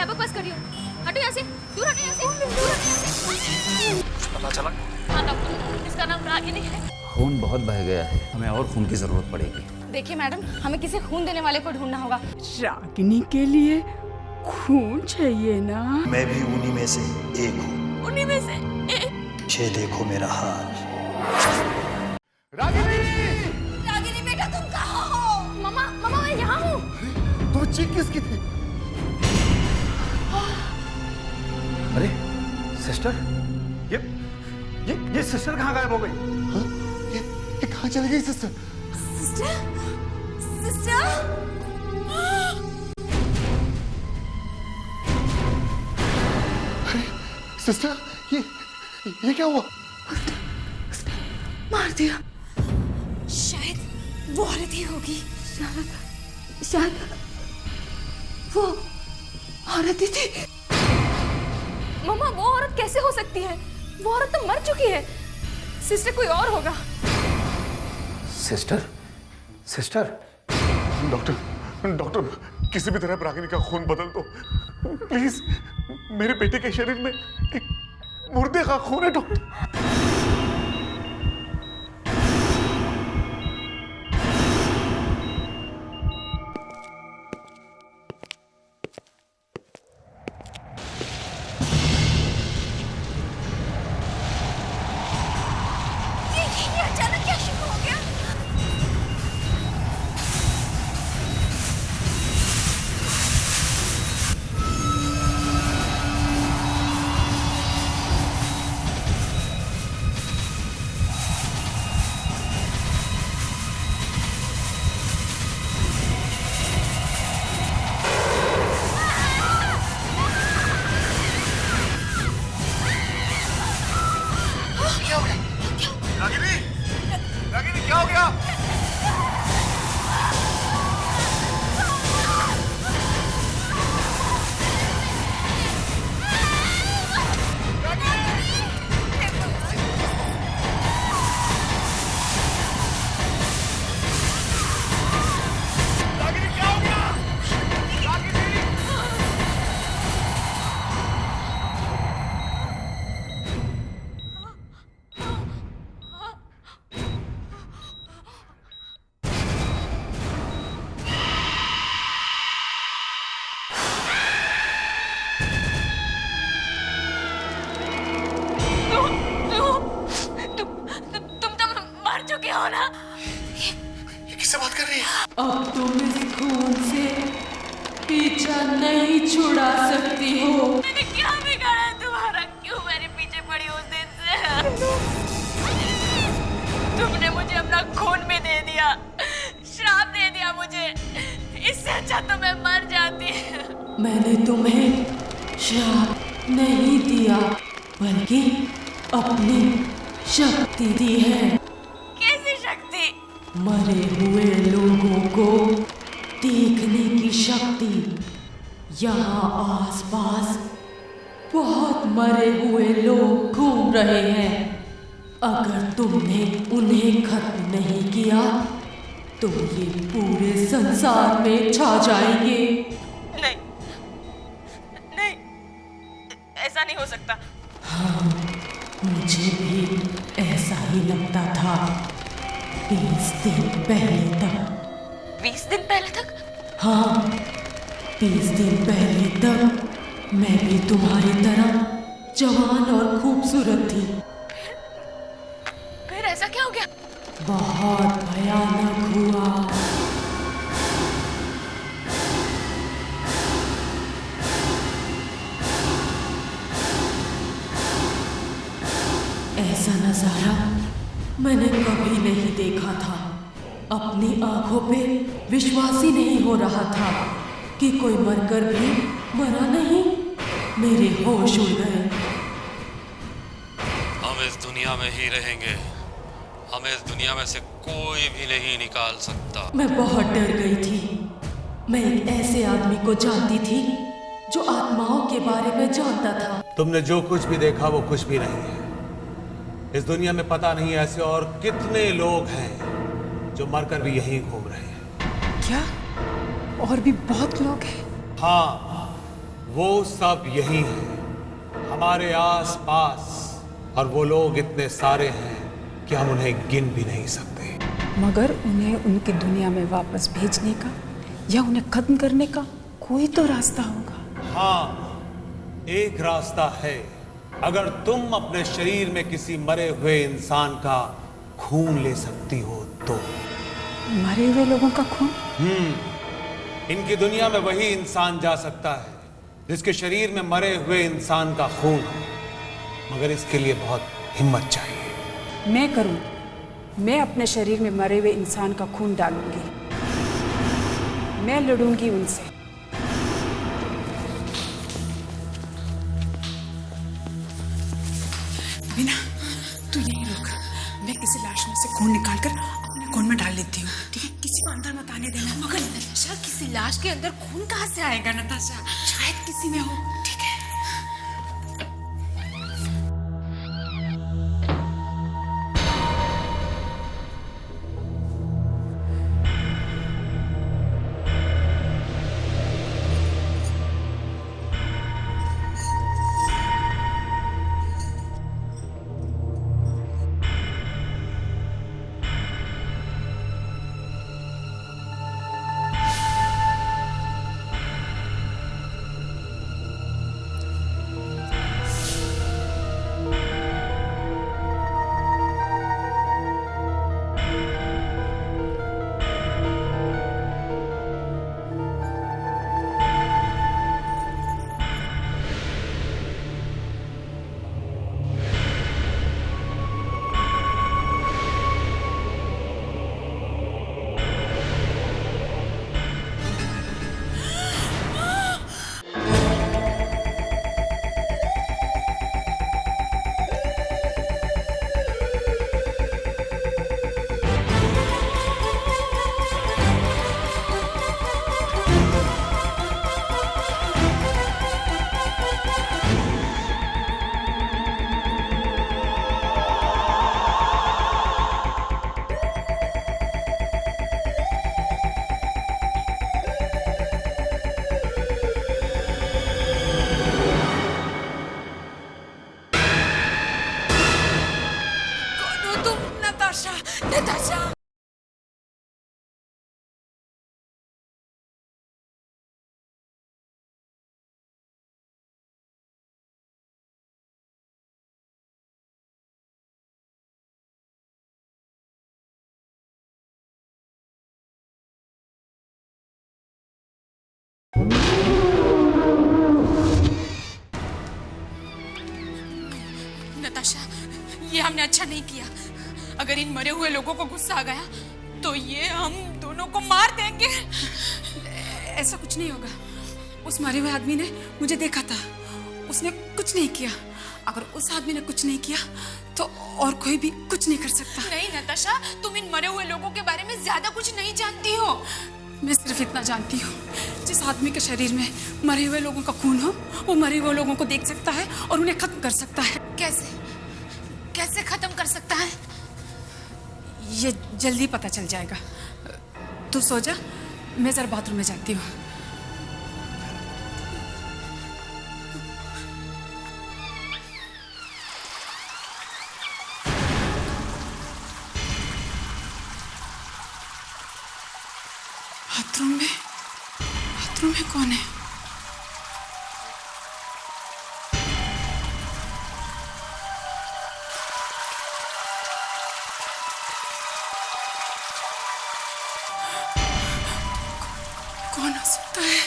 क्या बकवास कर रही हो? हटो यहाँ से, दूर हटो यहाँ से, दूर हटो यहाँ से। पता चला? हाँ डॉक्टर, इसका नाम रागिनी है। खून बहुत बह गया है, हमें और खून की जरूरत पड़ेगी। देखिए मैडम, हमें किसी खून देने वाले को ढूंढना होगा। रागिनी के लिए खून चाहिए ना? मैं भी उन्हीं में से एक हूँ। उन्हीं में से एक। ये देखो मेरा हाल। रागिनी बेटा तुम कहाँ हो? मम्मा मम्मा मैं यहाँ हूँ। तो चीख किसकी थी? अरे सिस्टर, ये सिस्टर कहाँ गायब हो गई? हाँ? ये कहाँ चली गई सिस्टर? Sister, sister. अरे सिस्टर, ये क्या हुआ? मार दिया। शायद वो औरत ही होगी। शायद वो औरत ही थी। मम्मा वो औरत कैसे हो सकती है? वो औरत तो मर चुकी है। सिस्टर कोई और होगा। Sister, sister. डॉक्टर किसी भी तरह रागिनी का खून बदल दो प्लीज। मेरे बेटे के शरीर में एक मुर्दे का खून है डॉक्टर। ये अचानक क्या शुरू हो गया? रागिनी क्या हो गया? तुम तो मर चुके हो ना? ये किससे बात कर रही है? अब तुम इस खून से पीछा नहीं छुड़ा सकती हो। मैंने क्या बिगाड़ा है तुम्हारा? क्यों मेरे पीछे पड़ी उस दिन से? तुमने मुझे अपना खून भी दे दिया, श्राप दे दिया मुझे। इससे अच्छा तो मैं मर जाती। मैंने तुम्हें श्राप नहीं दिया, बल्कि अपनी शक्ति दी है। कैसी शक्ति? मरे हुए लोगों को देखने की शक्ति। यहाँ आसपास बहुत मरे हुए लोग घूम रहे हैं। अगर तुमने उन्हें खत्म नहीं किया तो ये पूरे संसार में छा जाएंगे। नहीं नहीं, ऐसा नहीं हो सकता। हाँ, मुझे भी ऐसा ही लगता था 20 दिन पहले तक। 20 दिन पहले तक? हाँ, 20 दिन पहले तक मैं भी तुम्हारी तरह जवान और खूबसूरत थी। फिर ऐसा क्या हो गया? बहुत भयानक हुआ। ऐसा नजारा मैंने कभी नहीं देखा था। अपनी आंखों पे विश्वास ही नहीं हो रहा था कि कोई मरकर भी मरा नहीं। मेरे होश उड़ गए। हम इस दुनिया में ही रहेंगे, हमें इस दुनिया में से कोई भी नहीं निकाल सकता। मैं बहुत डर गई थी। मैं एक ऐसे आदमी को जानती थी जो आत्माओं के बारे में जानता था। तुमने जो कुछ भी देखा वो कुछ भी नहीं है। इस दुनिया में पता नहीं ऐसे और कितने लोग हैं जो मरकर भी यहीं घूम रहे हैं। क्या? और भी बहुत लोग हैं? हाँ, वो सब यही है, हमारे आस पास, और वो लोग इतने सारे हैं कि हम उन्हें गिन भी नहीं सकते। मगर उन्हें उनकी दुनिया में वापस भेजने का या उन्हें खत्म करने का कोई तो रास्ता होगा। हाँ, एक रास्ता है। अगर तुम अपने शरीर में किसी मरे हुए इंसान का खून ले सकती हो तो। मरे हुए लोगों का खून? इनकी दुनिया में वही इंसान जा सकता है जिसके शरीर में मरे हुए इंसान का खून हो, मगर इसके लिए बहुत हिम्मत चाहिए। मैं करूं। मैं अपने शरीर में मरे हुए इंसान का खून डालूंगी। मैं लड़ूंगी उनसे। बिना, तू यहीं रुक। मैं किसी लाश में से खून निकालकर अपने खून में डाल लेती हूँ, ठीक है? किसी को अंदर मत आने देना। मगर नताशा, किसी लाश के अंदर खून कहाँ से आएगा नताशा? शायद किसी में हो, ठीक है? नताशा! नताशा, ये हमने अच्छा नहीं किया। अगर इन मरे हुए लोगों को गुस्सा आ गया तो ये हम दोनों को मार देंगे। ऐसा कुछ नहीं होगा। उस मरे हुए आदमी ने मुझे देखा था, उसने कुछ नहीं किया। अगर उस आदमी ने कुछ नहीं किया तो और कोई भी कुछ नहीं कर सकता। नहीं नताशा, तुम इन मरे हुए लोगों के बारे में ज्यादा कुछ नहीं जानती हो। मैं सिर्फ इतना जानती हूँ, जिस आदमी के शरीर में मरे हुए लोगों का खून हो, वो मरे हुए लोगों को देख सकता है और उन्हें खत्म कर सकता है। कैसे कैसे खत्म कर सकता है? ये जल्दी पता चल जाएगा। तू सो जा, मैं जरा बाथरूम में जाती हूँ। बाथरूम में कौन है? कौन हो सकता है?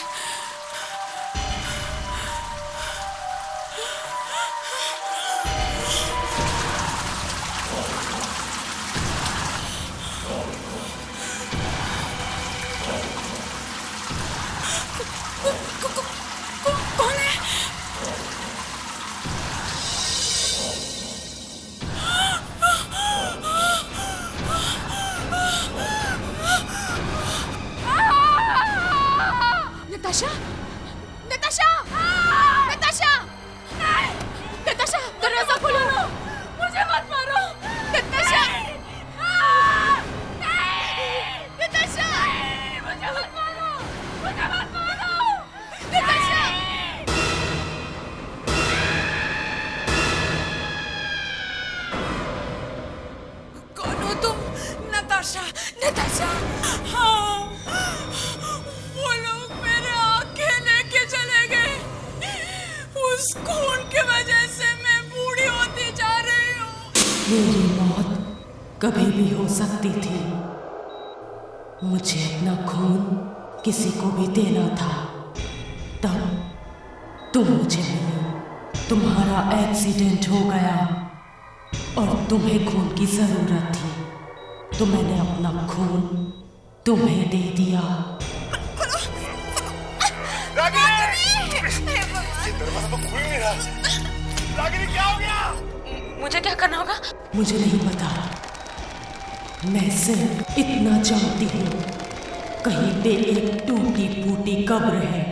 नताशा, नताशा, हाँ, वो लोग मेरे आंखें लेके चले गए। उस खून की वजह से मैं बूढ़ी होती जा रही हूँ। मेरी मौत कभी भी हो सकती थी। मुझे अपना खून किसी को भी देना था। तब तुम मुझे मिली, तुम्हारा एक्सीडेंट हो गया और तुम्हें खून की जरूरत थी, तो मैंने अपना खून तुम्हें दे दिया। दरवाजा तो खुल नहीं रहा। रागिनी क्या हो गया? मुझे क्या करना होगा? मुझे नहीं पता, मैं सिर्फ इतना जानती हूँ, कहीं पे एक टूटी फूटी कब्र है,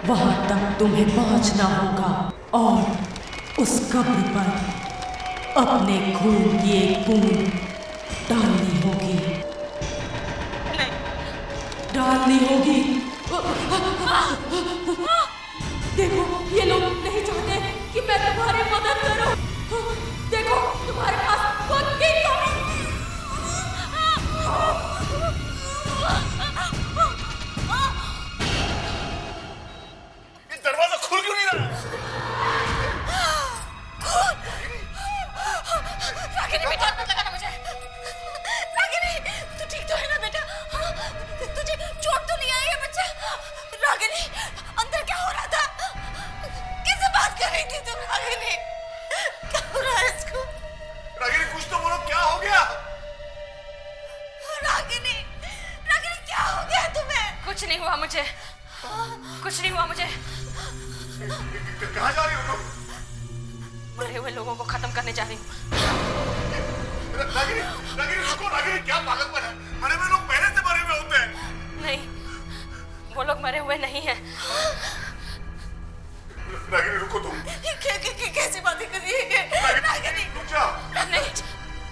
वहां तक तुम्हें पहुंचना होगा और उस कब्र पर अपने खून की एक बूंद डालनी होगी। डालनी होगी। देखो, ये लोग नहीं चाहते कि मैं तुम्हारी मदद करूं। देखो, तुम्हारे पास खुद की दरवाजा खुल क्यों नहीं रहा? रागिनी बेटा, मत लगाना मुझे। रागिनी, तू ठीक तो है ना बेटा? तुझे चोट तो नहीं आई है बच्चा? रागिनी, अंदर क्या हो रहा था? किससे बात कर रही थी तुम? रागिनी, क्या हो रहा है इसको? रागिनी कुछ तो बोलो, क्या हो गया? रागिनी, रागिनी क्या हो गया तुम्हें? कुछ नहीं हुआ मुझे, कुछ नहीं हुआ मुझे। कहाँ जा रही हो तुम? मरे हुए लोगों को खत्म करने जा रही हूँ। रागिनी, रागिनी रुको, रागिनी क्या पागलपन है? मरे हुए लोग पहले से मरे हुए होते हैं। नहीं, वो लोग मरे हुए नहीं हैं। रागिनी रुको तुम। कैसी बातें कर रही है? रागिनी, रुक जाओ। नहीं,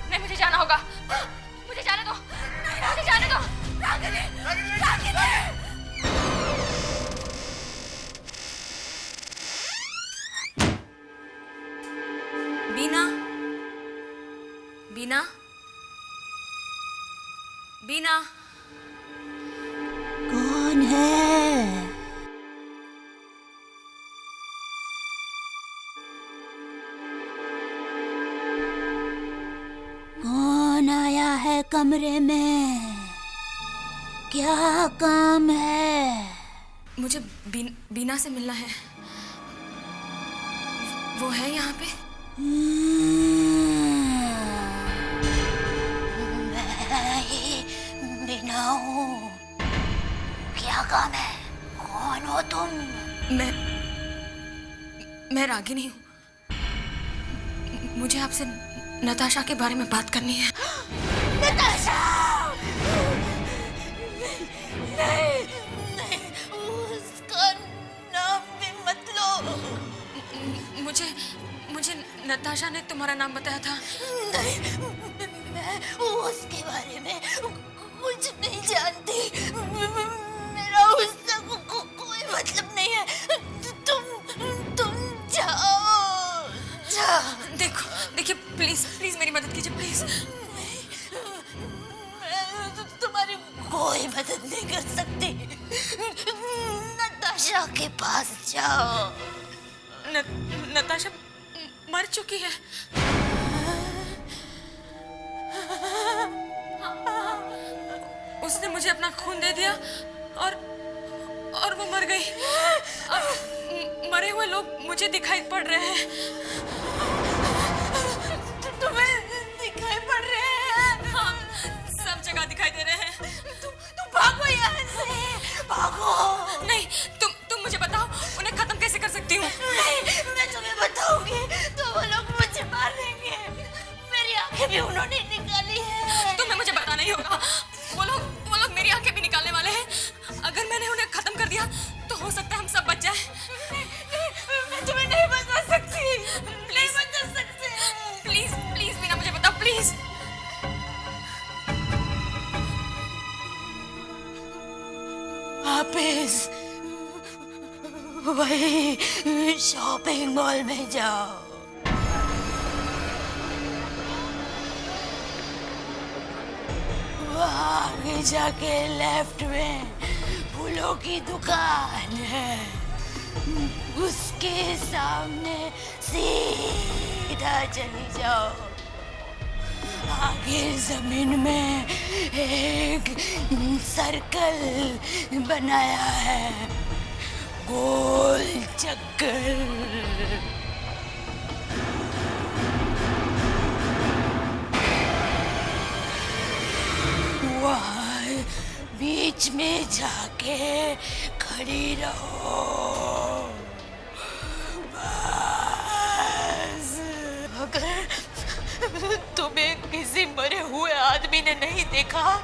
नहीं मुझे जाना होगा। मुझे जाने दो। नहीं, मुझे जाने दो। रागिनी, रागिनी। बीना, बीना, बीना। कौन है? कौन आया है कमरे में? क्या काम है? मुझे बीना से मिलना है। वो है यहाँ पे? मैं ही बीना हूँ। क्या काम है? कौन हो तुम? मैं रागिनी हूँ। मुझे आपसे नताशा के बारे में बात करनी है। नताशा! नहीं, नहीं, उसका नाम भी मत लो। मुझे नताशा ने तुम्हारा नाम बताया था। नहीं, मैं उसके बारे में कुछ नहीं जानती। मेरा उससे कोई मतलब नहीं है। तुम जाओ। देखिए प्लीज मेरी मदद कीजिए प्लीज। मैं तुम्हारी कोई मदद नहीं कर सकती। नताशा के पास जाओ। नताशा मर चुकी है। उसने मुझे अपना खून दे दिया और वो मर गई। अब मरे हुए लोग मुझे दिखाई पड़ रहे हैं। तुम्हें दिखाई पड़ रहे हैं? हाँ, सब जगह दिखाई दे रहे हैं। तुम भागो यहाँ से, भागो। नहीं, तुम मुझे बताओ उन्हें खत्म कैसे कर सकती हूँ? नहीं, मैं तुम्हें बताऊंगी तो वो लोग मुझे मार देंगे। मेरी आंखें भी उन्होंने निकाली है। तुम्हें मुझे बताना ही होगा। वो लोग मेरी आंखें भी निकालने वाले हैं। अगर मैंने उन्हें खत्म कर दिया तो हो सकता है हम सब बच जाए। मैं तुम्हें नहीं बता सकती। नहीं बता सकते। प्लीज मीना मुझे बताओ प्लीज। वापिस वही शॉपिंग मॉल में जाओ। आगे जाके लेफ्ट में फूलों की दुकान है, उसके सामने सीधा चली जाओ। आगे जमीन में एक सर्कल बनाया है, गोल चक्कर। वहाँ बीच में जाके खड़ी रहो बस। अगर तुम्हें किसी मरे हुए आदमी ने नहीं देखा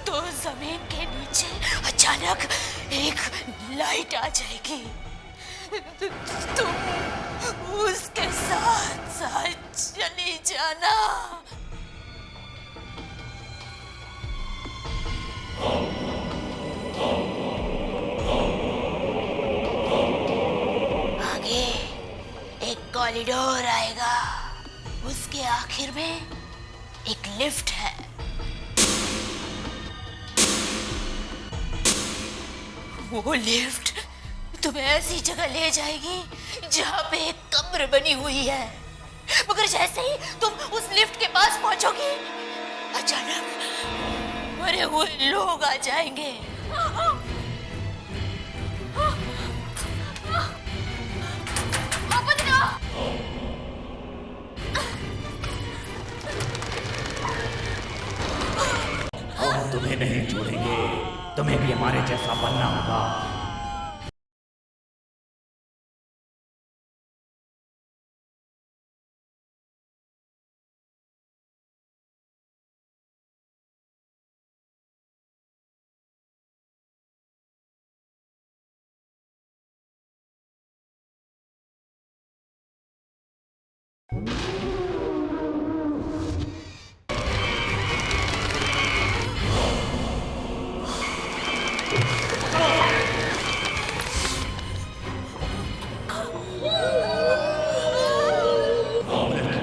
तो जमीन के नीचे अचानक एक लाइट आ जाएगी, तुम उसके साथ साथ चली जाना। आगे एक कॉरिडोर आएगा, उसके आखिर में एक लिफ्ट है। वो लिफ्ट तुम्हें ऐसी जगह ले जाएगी जहां पे एक कब्र बनी हुई है, मगर जैसे ही तुम उस लिफ्ट के पास पहुंचोगी अचानक मरे हुए लोग आ जाएंगे। हम तुम्हें नहीं छोड़ेंगे, तुम्हें भी हमारे जैसा बनना होगा।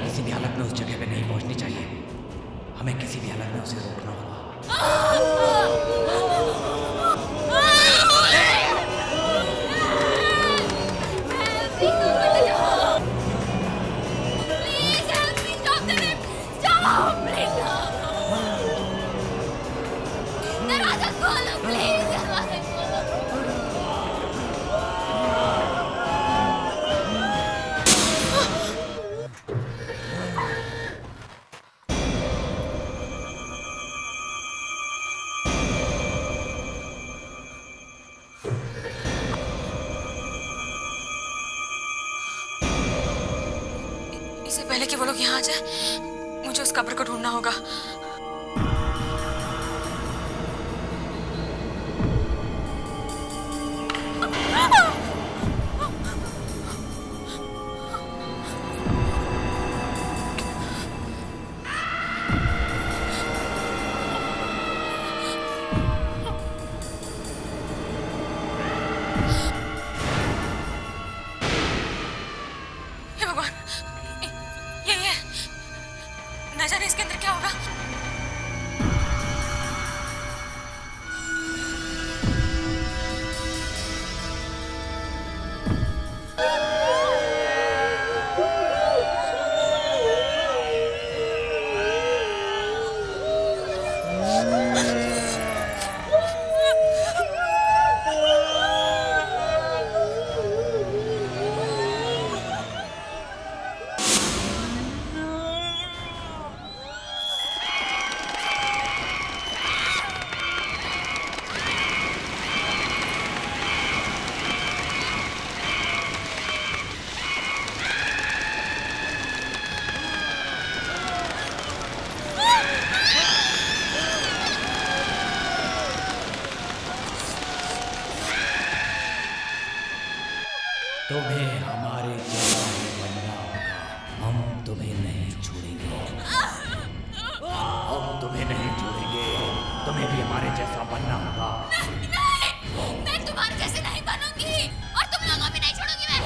किसी भी हालत में उस जगह पे नहीं पहुंचनी चाहिए, हमें किसी भी हालत में उसे रोकना होगा। इससे पहले कि वो लोग यहाँ आ जाए, मुझे उस कब्र को ढूंढना होगा। हे भगवान, ये न जाने इसके अंदर क्या होगा। तुम्हें हमारे जैसा ही बनना होगा, हम तुम्हें नहीं छोड़ेंगे। हम तुम्हें नहीं छोड़ेंगे, तुम्हें भी हमारे जैसा बनना होगा। नहीं, मैं तुम्हारे जैसे नहीं बनूंगी और तुम लोगों भी नहीं छोड़ूंगी मैं।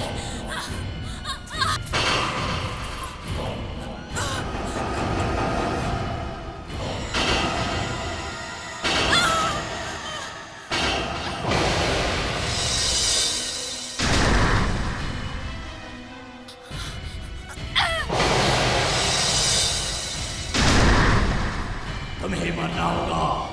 करना होगा।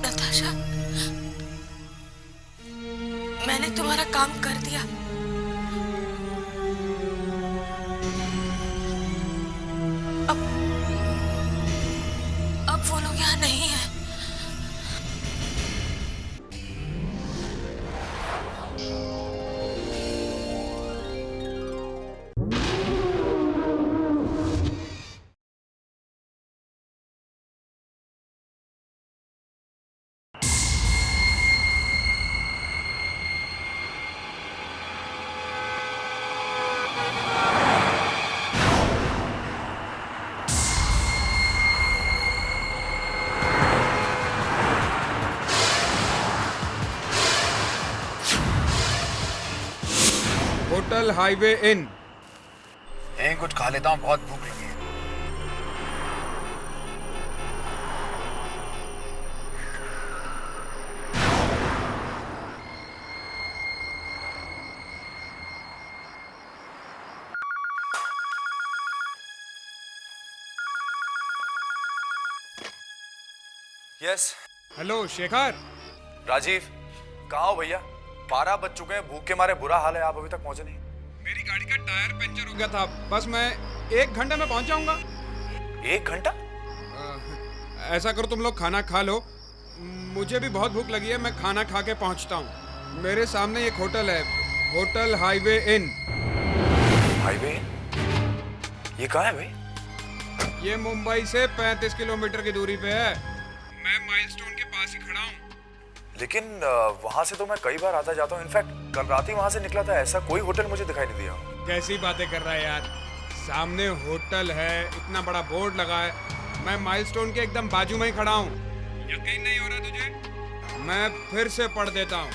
नताशा, मैंने तुम्हारा काम कर दिया। अब वो लोग यहाँ नहीं है। Hotel highway in. यहीं कुछ खा लेता हूँ, बहुत भूख लगी है। यस। हेलो शेखर। राजीव, कहाँ हो भैया? 12 बज चुके हैं, भूख के मारे बुरा हाल है, आप अभी तक पहुंचे नहीं। मेरी गाड़ी का टायर पंचर हो गया था, बस मैं 1 घंटे में पहुंच जाऊंगा। 1 घंटा? ऐसा करो, तुम लोग खाना खा लो, मुझे भी बहुत भूख लगी है, मैं खाना खा के पहुंचता हूँ। मेरे सामने एक होटल है, hotel highway in. Highway in? ये कहाँ है भाई? ये मुंबई से 35 किलोमीटर की दूरी पे है। मैं माइलस्टोन के पास ही खड़ा हूँ। लेकिन वहां से तो मैं कई बार आता जाता हूँ, इनफैक्ट कल रात ही वहां से निकला था, ऐसा कोई होटल मुझे दिखाई नहीं दिया। कैसी बातें कर रहा है यार, सामने होटल है, इतना बड़ा बोर्ड लगा है, मैं माइलस्टोन के एकदम बाजू में ही खड़ा हूँ। यकीन नहीं हो रहा तुझे? मैं फिर से पढ़ देता हूँ।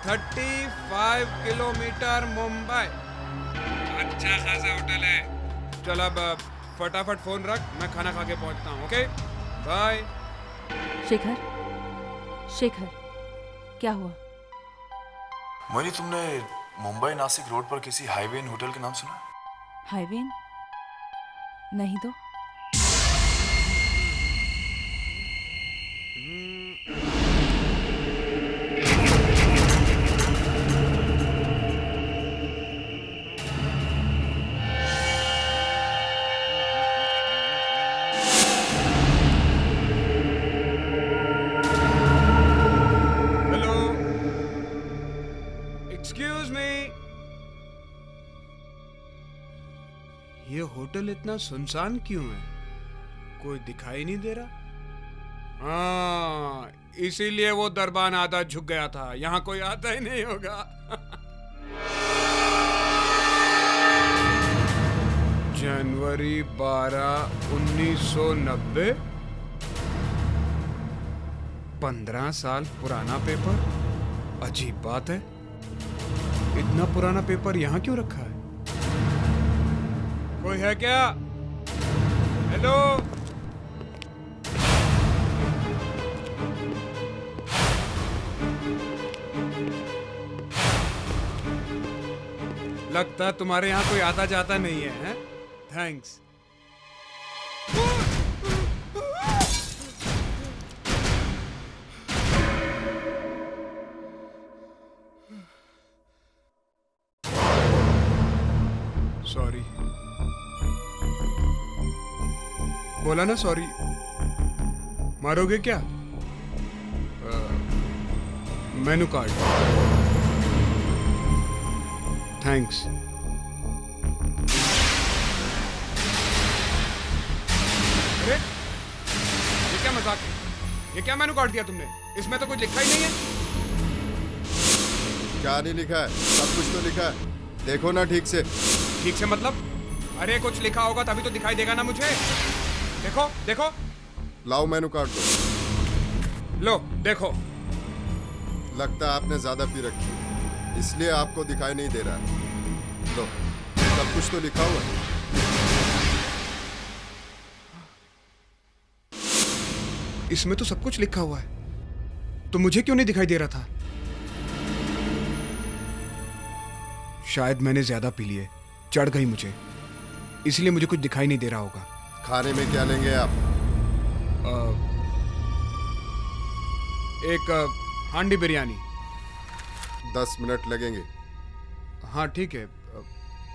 35 किलोमीटर मुंबई, अच्छा खासा होटल है। चल अब फटाफट फोन रख, मैं खाना खा के पहुँचता हूँ। Okay bye. शेखर, शेखर, क्या हुआ? मोहिनी, तुमने मुंबई नासिक रोड पर किसी हाईवे इन होटल के नाम सुना? Highway in? नहीं तो। ये होटल इतना सुनसान क्यों है? कोई दिखाई नहीं दे रहा? हाँ, इसीलिए वो दरबान आधा झुक गया था, यहाँ कोई आता ही नहीं होगा। जनवरी 12, 1990। 15 साल पुराना पेपर। अजीब बात है, इतना पुराना पेपर यहाँ क्यों रखा है? कोई है क्या? हेलो? लगता है तुम्हारे यहाँ कोई आता जाता नहीं है, हैं? थैंक्स। सॉरी। बोला ना सॉरी। मारोगे क्या? Menu card. थैंक्स। अरे ये क्या मजाक है? ये क्या मेनू कार्ड दिया तुमने? इसमें तो कुछ लिखा ही नहीं है। क्या नहीं लिखा है? सब कुछ तो लिखा है, देखो ना ठीक से। ठीक से मतलब? अरे कुछ लिखा होगा तभी तो दिखाई देगा ना मुझे। देखो देखो। लाओ मेनू कार्ड दो। लो देखो। लगता है आपने ज्यादा पी रखी है, इसलिए आपको दिखाई नहीं दे रहा है। लो, सब कुछ तो लिखा हुआ है। इसमें तो सब कुछ लिखा हुआ है, तो मुझे क्यों नहीं दिखाई दे रहा था? शायद मैंने ज्यादा पी लिए, चढ़ गई मुझे, इसलिए मुझे कुछ दिखाई नहीं दे रहा होगा। खाने में क्या लेंगे आप? एक हांडी बिरयानी। 10 मिनट लगेंगे। हाँ ठीक है।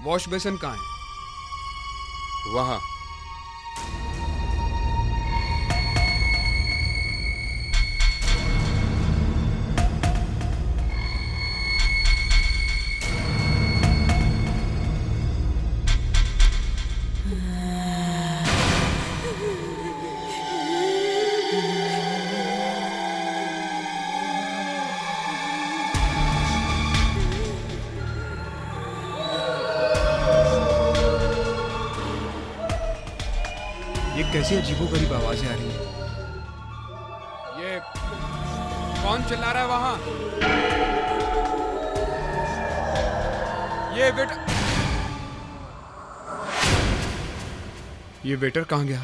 वॉश बेसिन कहाँ है? वहां। कैसी अजीबोगरीब आवाजें आ रही हैं। ये कौन चिल्ला रहा है वहां? ये वेटर कहां गया?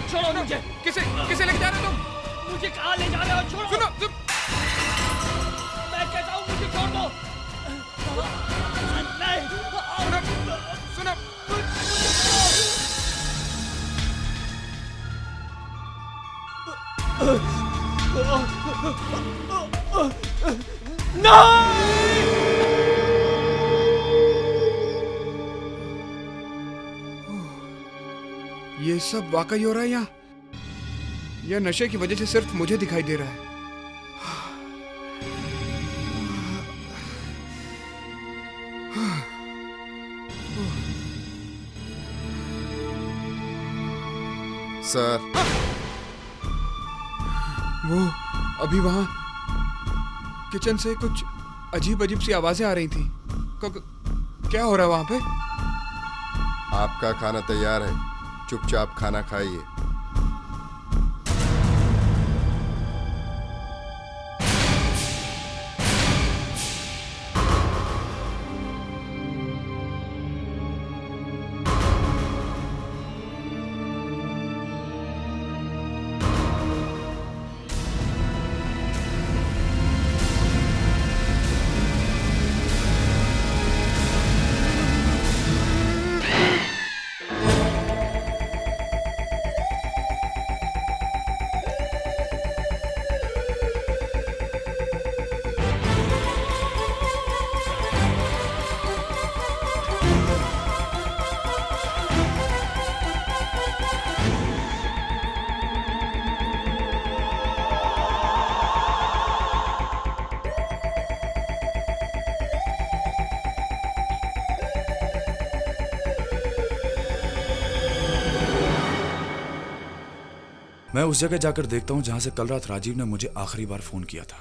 छोड़ो मुझे। किसे लेके जा रहे हो तुम? मुझे कहां ले जा रहे हो? छोड़ो। सुनो मैं कहता हूं मुझे छोड़ दो। सुनो। ये सब वाकई हो रहा है या नशे की वजह से सिर्फ मुझे दिखाई दे रहा है? सर, वो अभी वहां किचन से कुछ अजीब अजीब सी आवाजें आ रही थी। क्या हो रहा है वहां पे? आपका खाना तैयार है, चुपचाप खाना खाइए। मैं उस जगह जाकर देखता हूं जहां से कल रात राजीव ने मुझे आखिरी बार फोन किया था।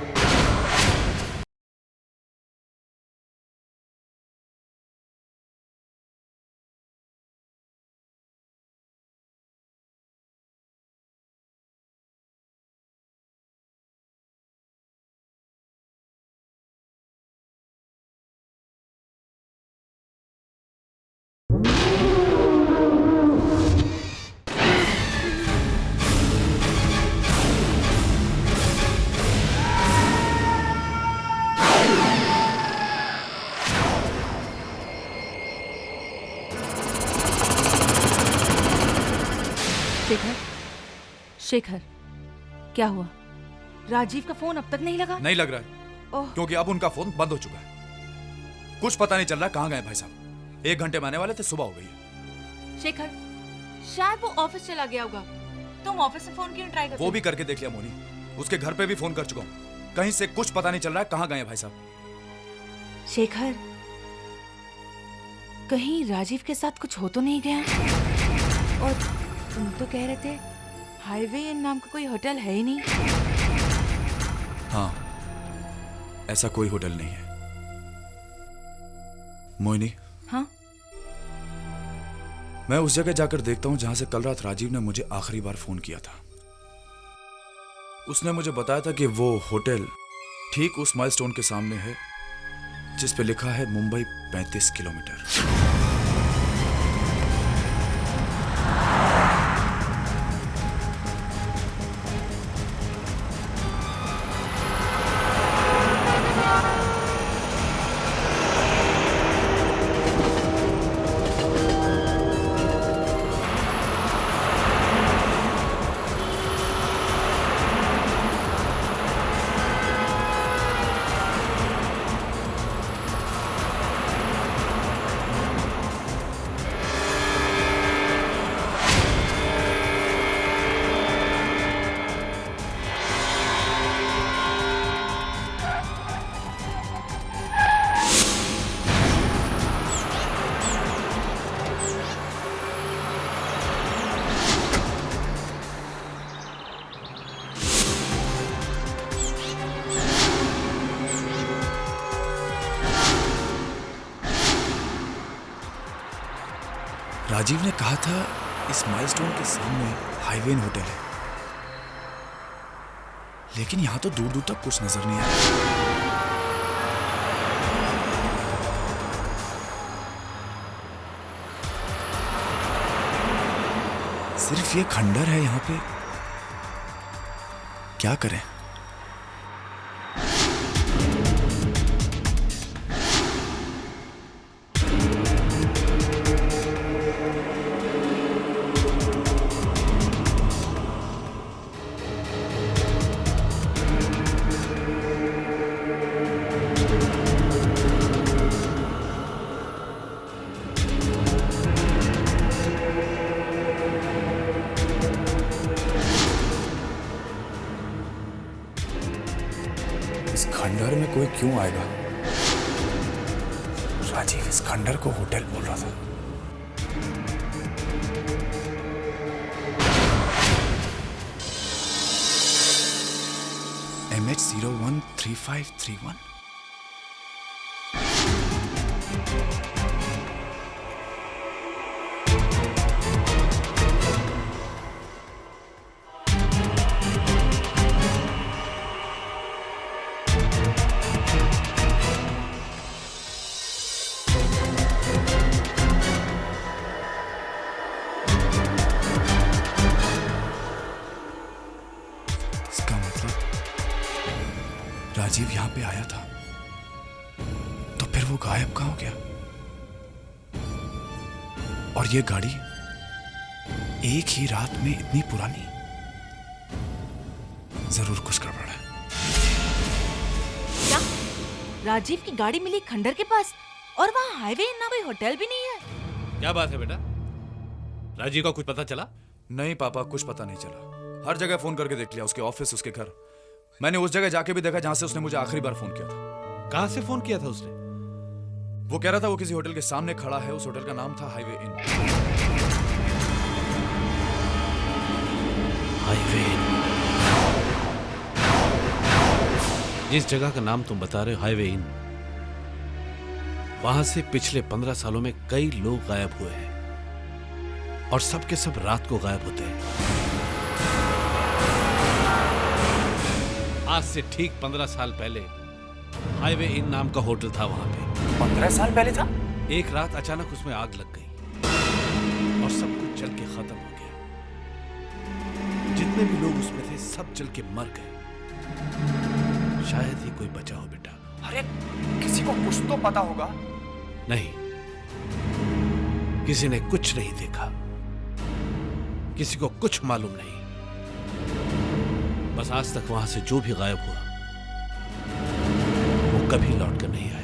शेखर, क्या हुआ? राजीव का फोन अब तक नहीं लगा? नहीं लग रहा है, क्योंकि अब उनका फोन बंद हो चुका है। कुछ पता नहीं चल रहा कहां गए भाई साहब। 1 घंटे में आने वाले थे, सुबह हो गई है। शेखर, शायद वो ऑफिस चला गया होगा। तुम ऑफिस से फोन क्यों ट्राई करते? वो भी करके देख लिया मोनी, उसके घर पे भी फोन कर चुका हूँ। कहीं से कुछ पता नहीं चल रहा है कहां गए भाई साहब। शेखर, कहीं राजीव के साथ कुछ हो तो नहीं गया? और तुम तो कह रहे थे हाईवे इन नाम का कोई होटल है ही नहीं। हाँ, ऐसा कोई होटल नहीं है। मोहिनी, हाँ? मैं उस जगह जाकर देखता हूं जहां से कल रात राजीव ने मुझे आखिरी बार फोन किया था। उसने मुझे बताया था कि वो होटल ठीक उस माइलस्टोन के सामने है जिस पे लिखा है मुंबई 35 किलोमीटर। राजीव ने कहा था इस माइलस्टोन के सामने हाईवे इन होटल है, लेकिन यहां तो दूर दूर तक कुछ नजर नहीं आ रहा। सिर्फ ये खंडर है यहां पे, क्या करें? इस खंडर में कोई क्यों आएगा? राजीव इस खंडर को होटल बोल रहा था। MH013531। राजीव यहां पे आया था, तो फिर वो गायब कहां हो गया? और ये गाड़ी एक ही रात में इतनी पुरानी, जरूर कुछ गड़बड़ है। क्या राजीव की गाड़ी मिली खंडर के पास और वहां हाईवे ना कोई होटल भी नहीं है? क्या बात है बेटा, राजीव का कुछ पता चला? नहीं पापा, कुछ पता नहीं चला। हर जगह फोन करके देख लिया, उसके ऑफिस, उसके घर। मैंने उस जगह जाके भी देखा जहां से उसने मुझे आखिरी बार फोन किया था। कहां से फोन किया था उसने? वो कह रहा था वो किसी होटल के सामने खड़ा है। उस होटल का नाम था हाईवे इन। हाईवे इन, जिस जगह का नाम तुम बता रहे हो हाईवे इन, वहां से पिछले 15 सालों में कई लोग गायब हुए हैं और सब के सब रात को गायब होते हैं। आज से ठीक 15 साल पहले हाईवे इन नाम का होटल था वहां पे। 15 साल पहले था? एक रात अचानक उसमें आग लग गई और सब कुछ जल के खत्म हो गया। जितने भी लोग उसमें थे सब जल के मर गए। शायद ही कोई बचा हो बेटा। अरे किसी को कुछ तो पता होगा। नहीं, किसी ने कुछ नहीं देखा, किसी को कुछ मालूम नहीं। बस आज तक वहां से जो भी गायब हुआ वो कभी लौट कर नहीं आया।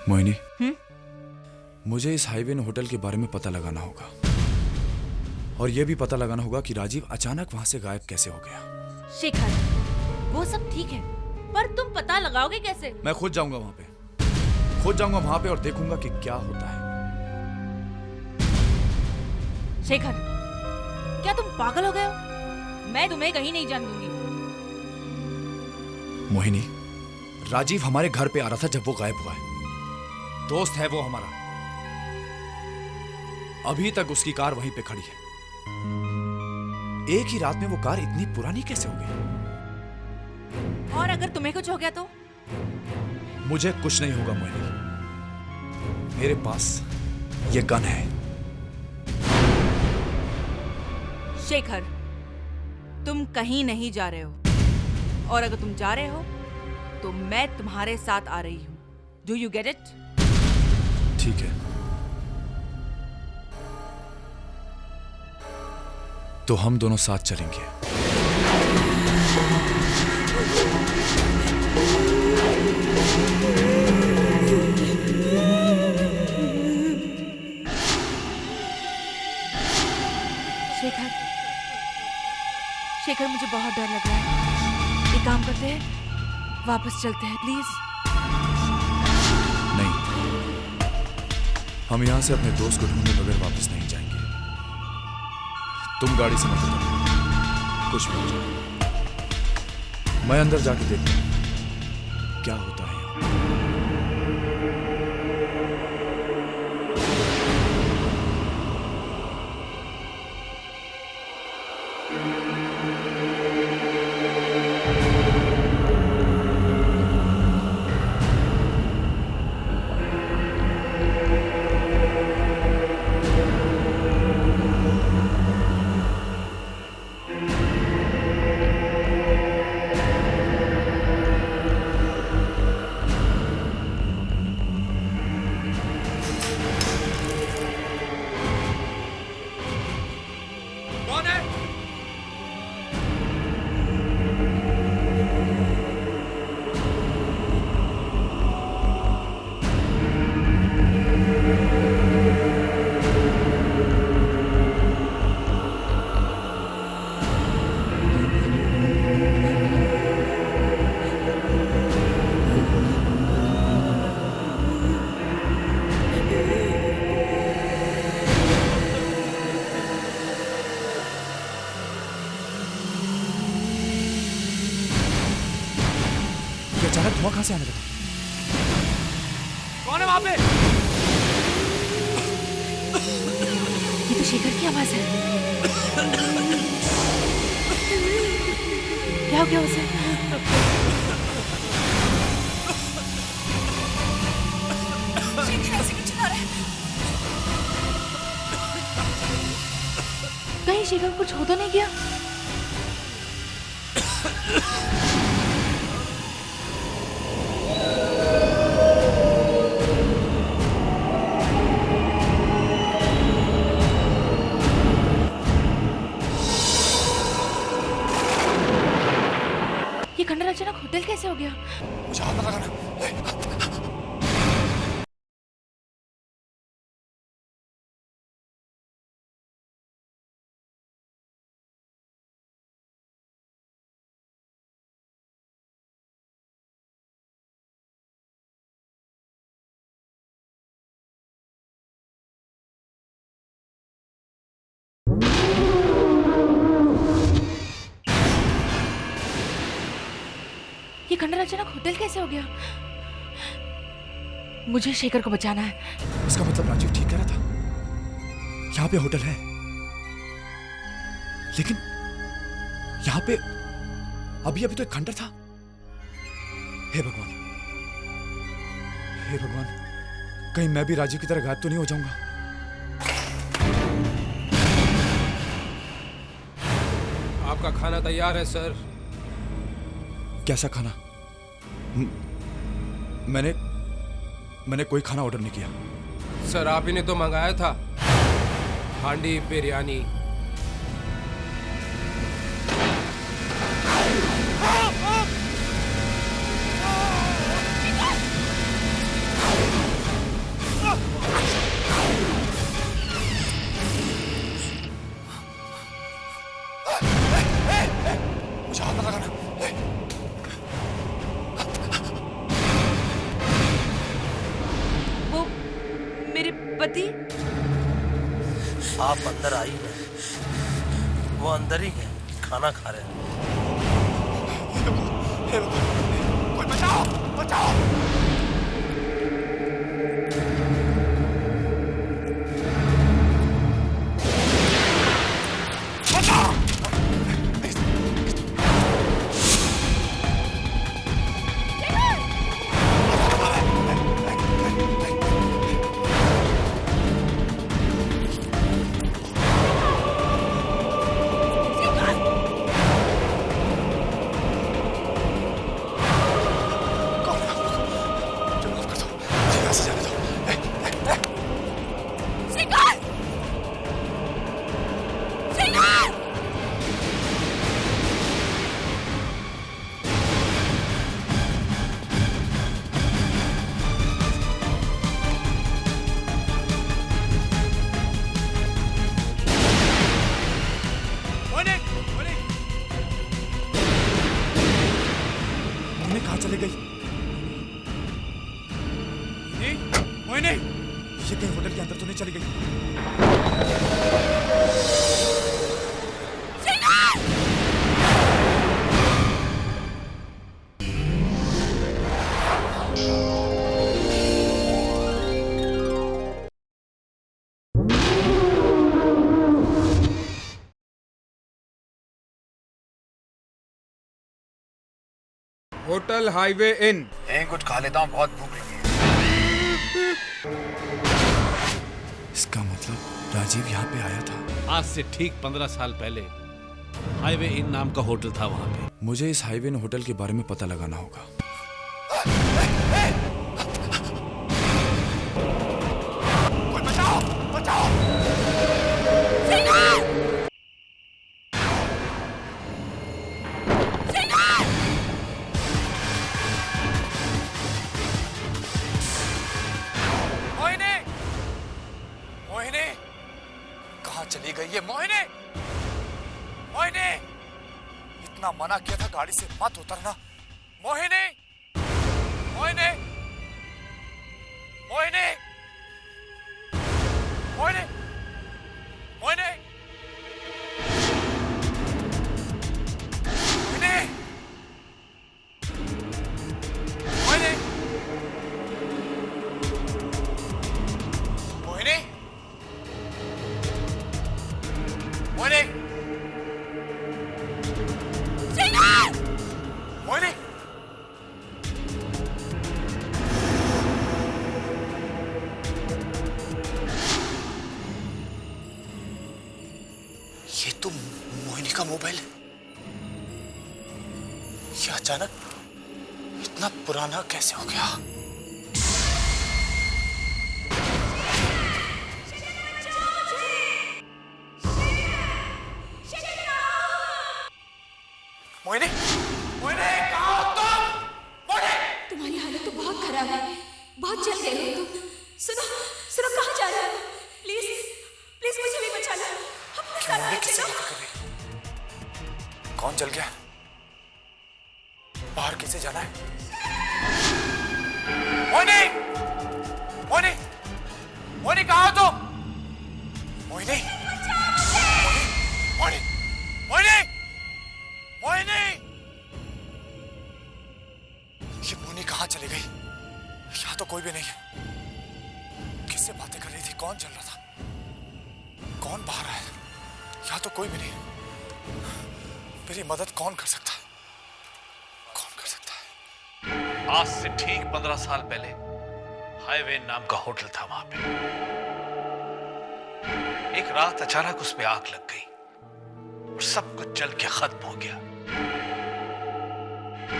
मोहिनी, मुझे इस हाईवे होटल के बारे में पता लगाना होगा और यह भी पता लगाना होगा कि राजीव अचानक वहां से गायब कैसे हो गया। शेखर, वो सब ठीक है, पर तुम पता लगाओगे कैसे? मैं खुद जाऊंगा वहां पे, खुद जाऊंगा वहां पे और देखूंगा कि क्या होता है। शेखर, क्या तुम पागल हो गए हो? मैं तुम्हें कहीं नहीं जाने दूंगी। मोहिनी, राजीव हमारे घर पे आ रहा था जब वो गायब हुआ है। दोस्त है वो हमारा। अभी तक उसकी कार वहीं पे खड़ी है। एक ही रात में वो कार इतनी पुरानी कैसे हो गई? और अगर तुम्हें कुछ हो गया तो? मुझे कुछ नहीं होगा मोहिनी। मेरे पास ये गन है। शेखर, तुम कहीं नहीं जा रहे हो, और अगर तुम जा रहे हो तो मैं तुम्हारे साथ आ रही हूं। Do you get it? ठीक है, तो हम दोनों साथ चलेंगे। शेखर, शेखर, मुझे बहुत डर लग रहा है। एक काम करते हैं, वापस चलते हैं प्लीज। नहीं, हम यहां से अपने दोस्त को ढूंढने बगैर वापस नहीं जाएंगे। तुम गाड़ी से मत उतरो, कुछ भी हो जाए। मैं अंदर जाके देखता हूं क्या होता है। अचानक धुआं कहां से आने लगा? कौन है वहां पे? ये तो शेखर की आवाज है। क्या हो गया उसे? शेखर ऐसे क्यों चिल्ला रहा है? कहीं शेखर को कुछ हो तो नहीं गया? ये खंडर अचानक होटल कैसे हो गया? मुझे हाथ लगाना। ये खंडर अचानक होटल कैसे हो गया? मुझे शेखर को बचाना है। इसका मतलब राजीव ठीक कह रहा था, यहाँ पे होटल है, लेकिन यहाँ पे अभी अभी तो एक खंडर था। हे भगवान, हे भगवान, कहीं मैं भी राजीव की तरह गायब तो नहीं हो जाऊंगा। आपका खाना तैयार है सर। कैसा खाना? मैंने कोई खाना ऑर्डर नहीं किया। सर आप ही ने तो मंगाया था, हांडी बिरयानी। वो मेरे पति? आप अंदर आई हैं, वो अंदर ही है, खाना खा रहे हैं। कोई बचाओ, बचाओ। चली गई। मोहिनी, ये कहीं होटल के अंदर तो नहीं चली गई? Hotel highway in. यहीं कुछ खा लेता हूँ, बहुत भूख लगी है। इसका मतलब राजीव यहाँ पे आया था। आज से ठीक 15 साल पहले हाईवे इन नाम का होटल था वहाँ पे। मुझे इस हाईवे इन होटल के बारे में पता लगाना होगा। कोई बचाओ, बचाओ। चली गई है मोहिनी। मोहिनी, इतना मना किया था गाड़ी से मत उतरना। मोहिनी, मोहिनी, मोहिनी, मोहिनी, मोहिनी, मोहिनी, मोहिनी, मोहिनी, मोहिनी, ये तो मोहिनी का मोबाइल है। ये अचानक इतना पुराना कैसे हो गया? मोहिनी, मोहिनी, कहाँ हो तुम? मोहिनी! तुम्हारी हालत तो बहुत खराब है, बहुत जल गए हो तुम। सुनो, सुनो, कहाँ जा रहे हो? प्लीज, प्लीज मुझे भी बचा लो। अपने साथ आ चलो। कौन चल गया? बाहर किसे जाना है? मोहिनी, मोहिनी, मोहिनी, कहाँ हो तुम? मोहिनी, मोहिनी, मोहिनी, मोहिनी, मोहिनी, ये मोहिनी कहाँ चली गई? यहाँ तो कोई भी नहीं है। किससे बातें कर रही थी? कौन चल रहा था? कौन बाहर आया? यहाँ तो कोई भी नहीं। मेरी मदद कौन कर सकता है? कौन कर सकता है? आज से ठीक 15 साल पहले हाईवे नाम का होटल था वहां पे। एक रात अचानक उसमें आग लग गई और सब कुछ जल के खत्म हो गया।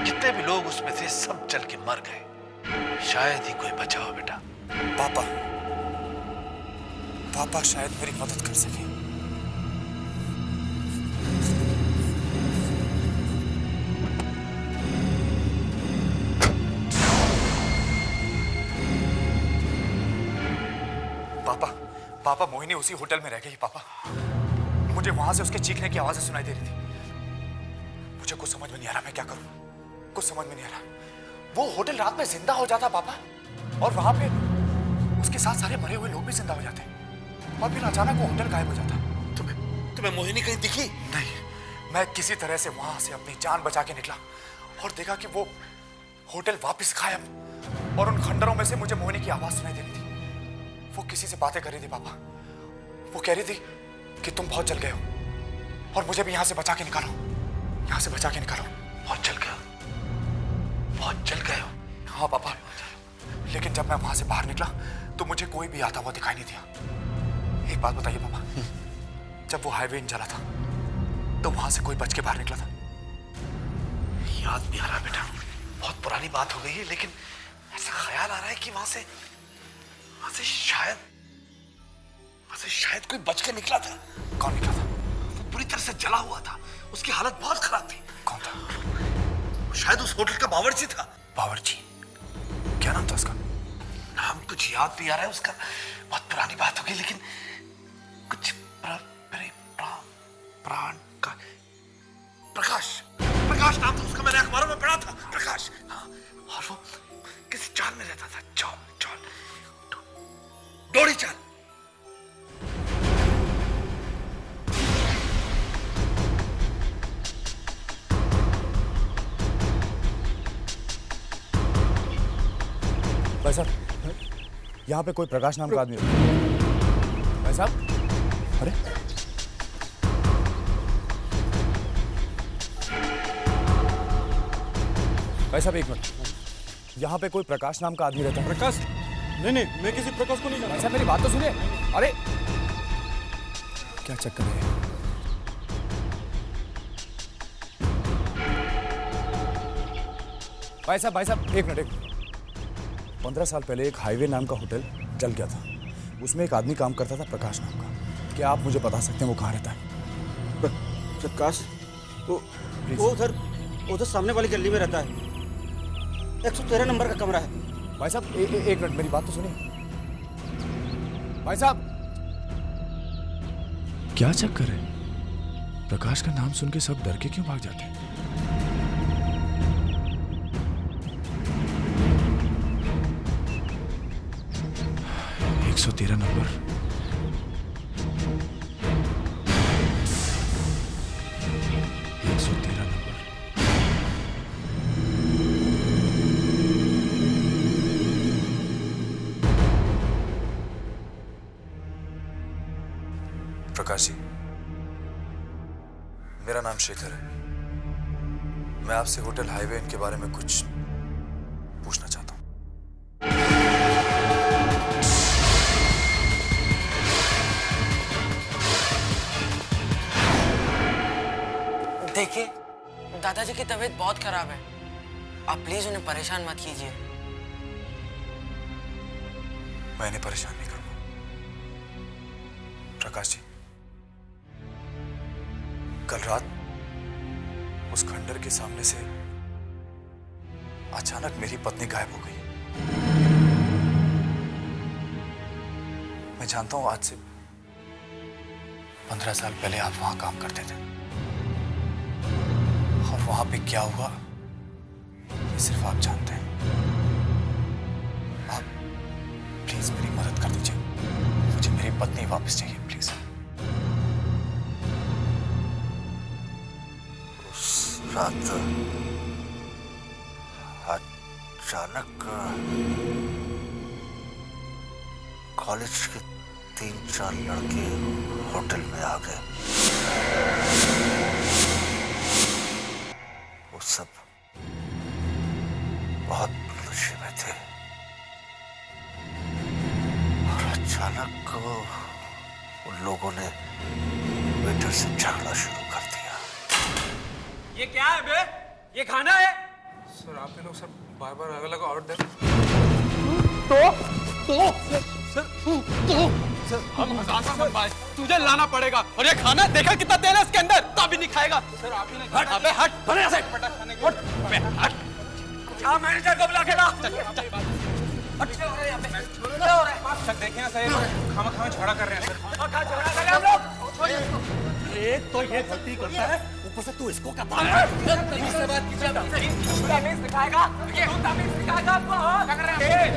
जितने भी लोग उसमें थे सब जल के मर गए। शायद ही कोई बचा हो बेटा। पापा, पापा शायद मेरी मदद कर सके। पापा, पापा, मोहिनी उसी होटल में रह गई। पापा, मुझे वहां से उसके चीखने की आवाजें सुनाई दे रही थी। मुझे कुछ समझ में नहीं आ रहा, मैं क्या करूं? कुछ समझ में नहीं आ रहा। वो होटल रात में जिंदा हो जाता पापा, और वहां पे उसके साथ सारे मरे हुए लोग भी जिंदा हो जाते। और फिर अचानक वो होटल गायब हो जाता। तुम्हें मोहिनी कहीं दिखी? नहीं, मैं किसी तरह से वहां से अपनी जान बचा के निकला और देखा कि वो होटल वापस गायब और उन खंडरों में से मुझे मोहिनी की आवाज सुनाई दे रही थी। वो किसी से बातें कर रही थी पापा। वो कह रही थी कि तुम बहुत जल गए हो और मुझे भी यहां से बचा के निकालो, यहां से बचा के निकालो। बहुत जल गए हो? बहुत जल गए हो? हाँ पापा, लेकिन जब मैं वहां से बाहर निकला तो मुझे कोई भी आता हुआ दिखाई नहीं दिया। एक बात बताइए पापा, जब वो हाईवे इन जला था तो वहां से कोई बच के बाहर निकला था? याद नहीं आ रहा बेटा, बहुत पुरानी बात हो गई है, लेकिन ऐसा ख्याल आ रहा है कि वहां से शायद कोई बच के निकला था। कौन निकला था? वो पूरी तरह से जला हुआ था, उसकी हालत बहुत खराब थी। कौन था? शायद उस होटल का बावर्ची था। बावर्ची? क्या नाम था उसका? नाम कुछ याद नहीं आ रहा है उसका, बहुत पुरानी बात हो गई, लेकिन कुछ प्राण का प्रकाश नाम था उसका। मैंने अखबारों में पढ़ा था, प्रकाश। हाँ, और वो किसी चाल में रहता था, डोरी चाल। भाई साहब, यहाँ पे कोई प्रकाश नाम का आदमी है। भाई साहब, अरे भाई साहब एक मिनट, यहाँ पे कोई प्रकाश नाम का आदमी रहता है? प्रकाश? नहीं, मैं किसी प्रकाश को नहीं जानता। भाई साहब मेरी बात तो सुनिए। अरे क्या चक्कर है? भाई साहब एक मिनट। 15 साल पहले एक हाईवे नाम का होटल जल गया था, उसमें एक आदमी काम करता था प्रकाश नाम का। क्या आप मुझे बता सकते हैं वो कहाँ रहता है? प्रकाश? वो उधर सामने वाली गली में रहता है, 113 नंबर का कमरा है। भाई साहब एक मिनट, मेरी बात तो सुनिए। भाई साहब, क्या चक्कर है? प्रकाश का नाम सुन के सब डर के क्यों भाग जाते हैं? तेरा नंबर। प्रकाश जी, मेरा नाम शेखर है। मैं आपसे होटल हाईवे इन के बारे में कुछ पूछना चाहता हूँ। देखिए, दादाजी की तबीयत बहुत खराब है, आप प्लीज उन्हें परेशान मत कीजिए। मैं इन्हें परेशान नहीं करूंगा। प्रकाश जी, कल रात उस खंडर के सामने से अचानक मेरी पत्नी गायब हो गई। मैं जानता हूं आज से 15 साल पहले आप वहां काम करते थे, और वहां पे क्या हुआ ये सिर्फ आप जानते हैं। आप प्लीज मेरी मदद कर दीजिए, मुझे मेरी पत्नी वापस चाहिए प्लीज। उस रात अचानक कॉलेज के 3-4 लड़के होटल में आ गए। वो सब बहुत नशे में थे और अचानक उन लोगों ने वेटर से झगड़ा शुरू कर दिया। ये क्या है बे? ये खाना है? सर आप लोग सब बार-बार अलग-अलग ऑर्डर सर हम आसान मत भाई, तुझे लाना पड़ेगा। और ये खाना देखा कितना तेल है इसके अंदर, तभी नहीं खाएगा। सर आप ही नहीं। हट अबे हट, बने ऐसे हट अबे हट। क्या मैनेजर को बुला के ला। हट सर देखिए ना सर, खामा झगड़ा कर रहे हैं सर। झगड़ा कर रहे हम लोग। एक तो ये गलती करता है, ऊपर से तू इसको क्या बात से बात कीजिए। तमीज सिखाएगा, ये तमीज सिखाएगा आपको। क्या कर रहे हैं?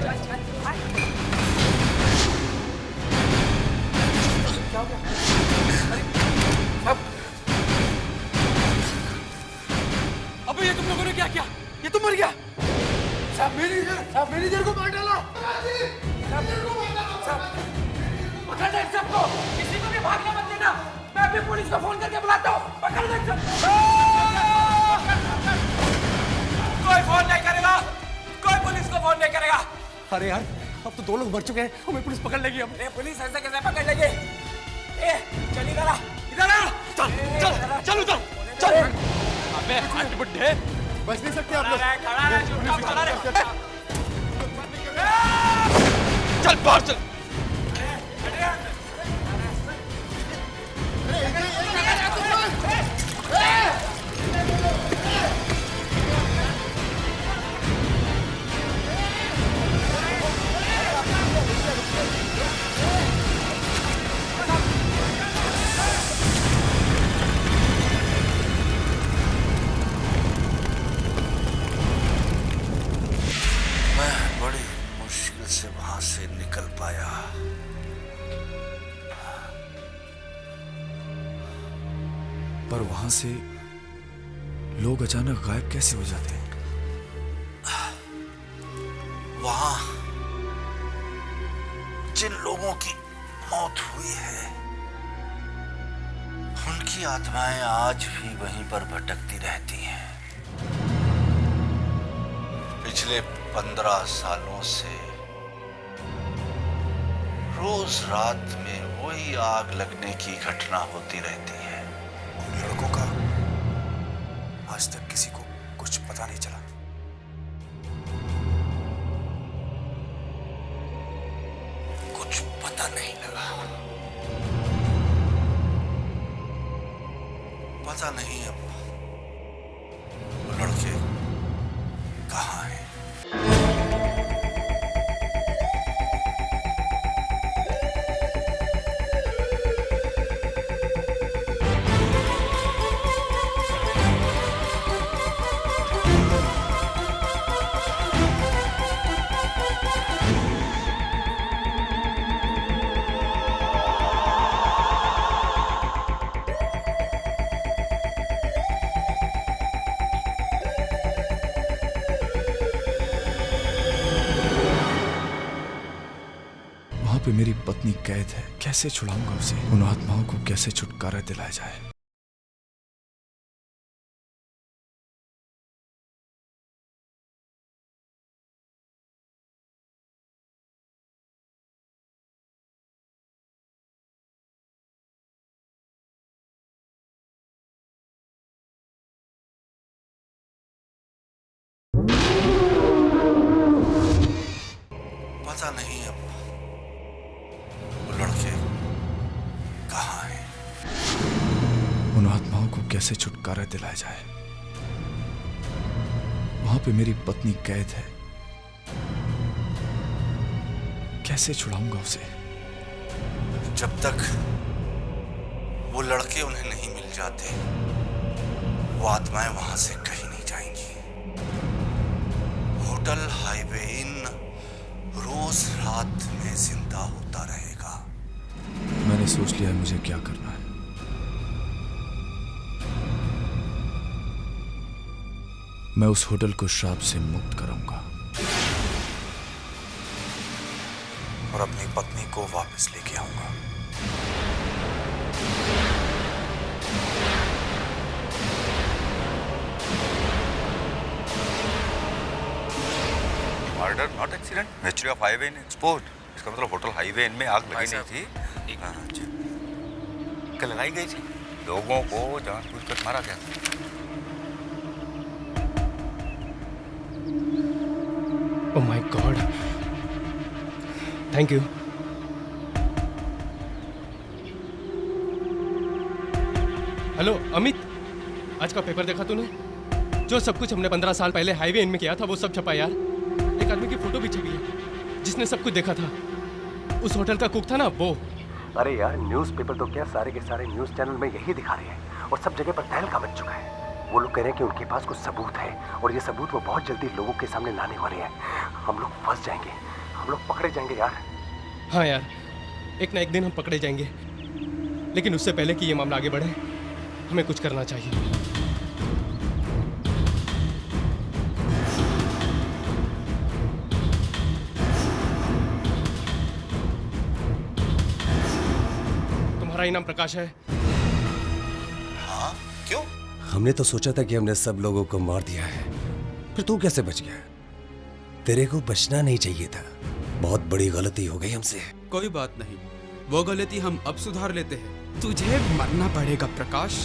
मैनेजर को मार डाला। पकड़ ले सबको, किसी को भी भागने मत देना। मैं अभी पुलिस को फोन करके बुलाता हूँ। पकड़ ले सबको। कोई फोन नहीं करेगा, कोई पुलिस को फोन नहीं करेगा। अरे यार, अब तो 2 लोग मर चुके हैं, हमें पुलिस पकड़ लेगी अब। पुलिस ऐसे कैसे पकड़ लेगी? चल इधर आ, इधर आ। चल उधर, चल। अबे हट बुड्ढे, बच नहीं सकते आप लोग। खड़ा रहे, चुपचाप खड़ा रहे। चल बाहर चल। से वहां से निकल पाया। पर वहां से लोग अचानक गायब कैसे हो जाते हैं? वहां जिन लोगों की मौत हुई है उनकी आत्माएं आज भी वहीं पर भटकती रहती हैं। पिछले 15 सालों से रोज रात में वही आग लगने की घटना होती रहती है। उन लड़कों का आज तक किसी को कुछ पता नहीं चला। कुछ पता नहीं लगा। पता नहीं अब वो लड़के कहाँ हैं। पे मेरी पत्नी कैद है, कैसे छुड़ाऊंगा उसे? उन आत्माओं को कैसे छुटकारा दिलाया जाए? पता नहीं अब लड़के कहाँ हैं। उन आत्माओं को कैसे छुटकारा दिलाया जाए? वहां पे मेरी पत्नी कैद है, कैसे छुड़ाऊंगा उसे? जब तक वो लड़के उन्हें नहीं मिल जाते वो आत्माएं वहां से कहीं नहीं जाएंगी। होटल हाईवे इन रोज रात में जिंदा होता रहेगा। मैंने सोच लिया है मुझे क्या करना है। मैं उस होटल को श्राप से मुक्त कराऊंगा और अपनी पत्नी को वापस लेके आऊंगा। Murder not accident, mystery of highway in export. इसका मतलब होटल हाईवे इन में आग लगी नहीं थी। क्या लगाई गई थी? लोगों को जानबूझकर मारा गया। Oh my God, thank you. Hello Amit, आज का पेपर देखा तूने? जो सब कुछ हमने 15 साल पहले हाईवे इन में किया था वो सब छपा यार। एक आदमी की फोटो भी छपी है जिसने सब कुछ देखा था। उस होटल का कुक था ना वो। अरे यार, न्यूज़पेपर तो क्या, सारे के सारे न्यूज़ चैनल में यही दिखा रहे हैं और सब जगह पर तहलका मच चुका है। वो लोग कह रहे हैं कि उनके पास कुछ सबूत है और ये सबूत वो बहुत जल्दी लोगों के सामने लाने वाले हैं। हम लोग फंस जाएंगे, हम लोग पकड़े जाएंगे यार। हाँ यार, एक ना एक दिन हम पकड़े जाएंगे, लेकिन उससे पहले कि ये मामला आगे बढ़े हमें कुछ करना चाहिए। तुम्हारा इनाम प्रकाश है। हाँ, क्यों? हमने तो सोचा था कि हमने सब लोगों को मार दिया है, फिर तू कैसे बच गया? तेरे को बचना नहीं चाहिए था। बहुत बड़ी गलती हो गई हमसे। कोई बात नहीं, वो गलती हम अब सुधार लेते हैं। तुझे मरना पड़ेगा प्रकाश।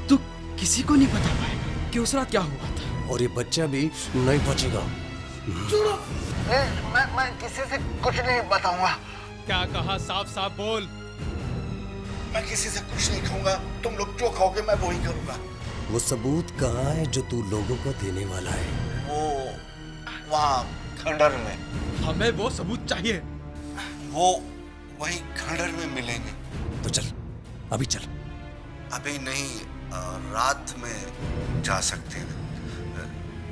तू किसी को नहीं बता पाएगा कि उस रात क्या हुआ था। और ये बच्चा भी नहीं बचेगा। छोड़ो, मैं किसी से कुछ नहीं बताऊंगा। क्या कहा? साफ साफ बोल। मैं किसी से कुछ नहीं खाऊंगा। तुम लोग जो खाओगे मैं वही करूंगा। वो सबूत कहाँ है जो तू लोगों को देने वाला है? वो वहाँ खंडर में। हमें वो सबूत चाहिए। वो वही खंडर में मिलेंगे। तो चल, अभी चल। अभी नहीं, रात में जा सकते हैं।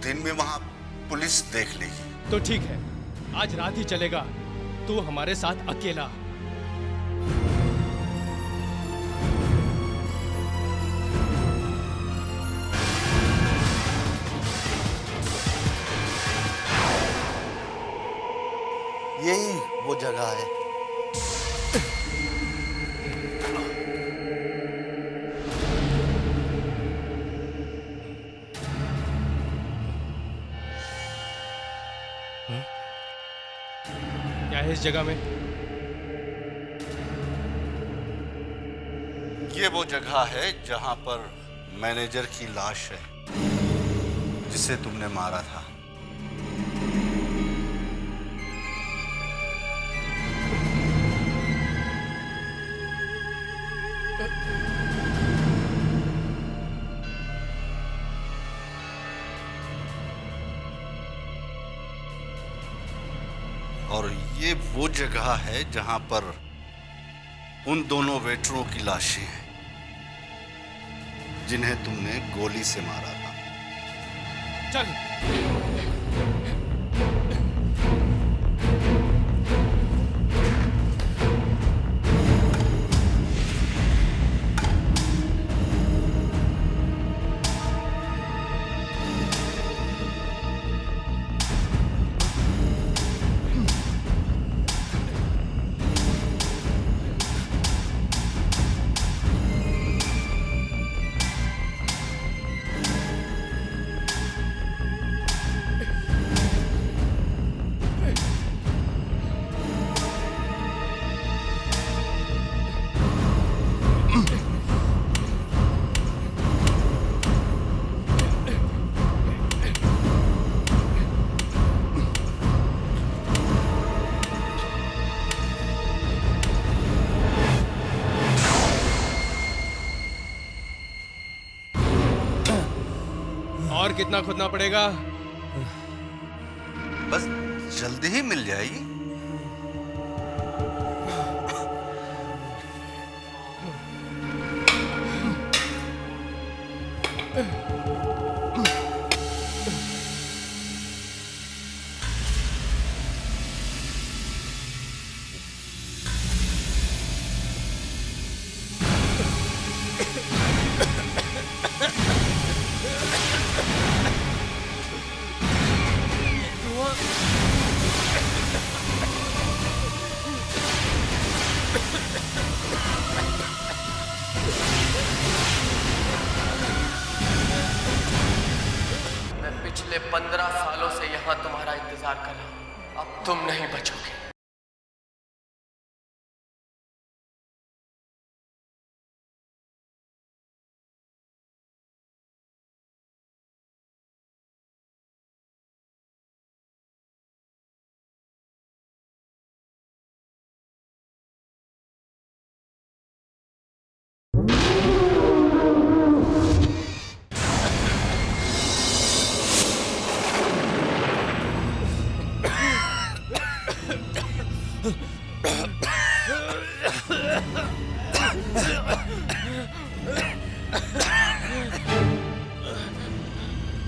दिन में वहाँ पुलिस देख लेगी। तो ठीक है, आज रात ही चलेगा। तू हमारे साथ अकेला। यही वो जगह है। क्या है इस जगह में? ये वो जगह है जहां पर मैनेजर की लाश है, जिसे तुमने मारा था। और ये वो जगह है जहां पर उन दोनों वेटरों की लाशें हैं जिन्हें तुमने गोली से मारा था। चल। और कितना खोदना पड़ेगा? बस जल्दी ही मिल जाएगी। पिछले 15 सालों से यहाँ तुम्हारा इंतजार कर रहा हूँ। अब तुम नहीं बचोगे।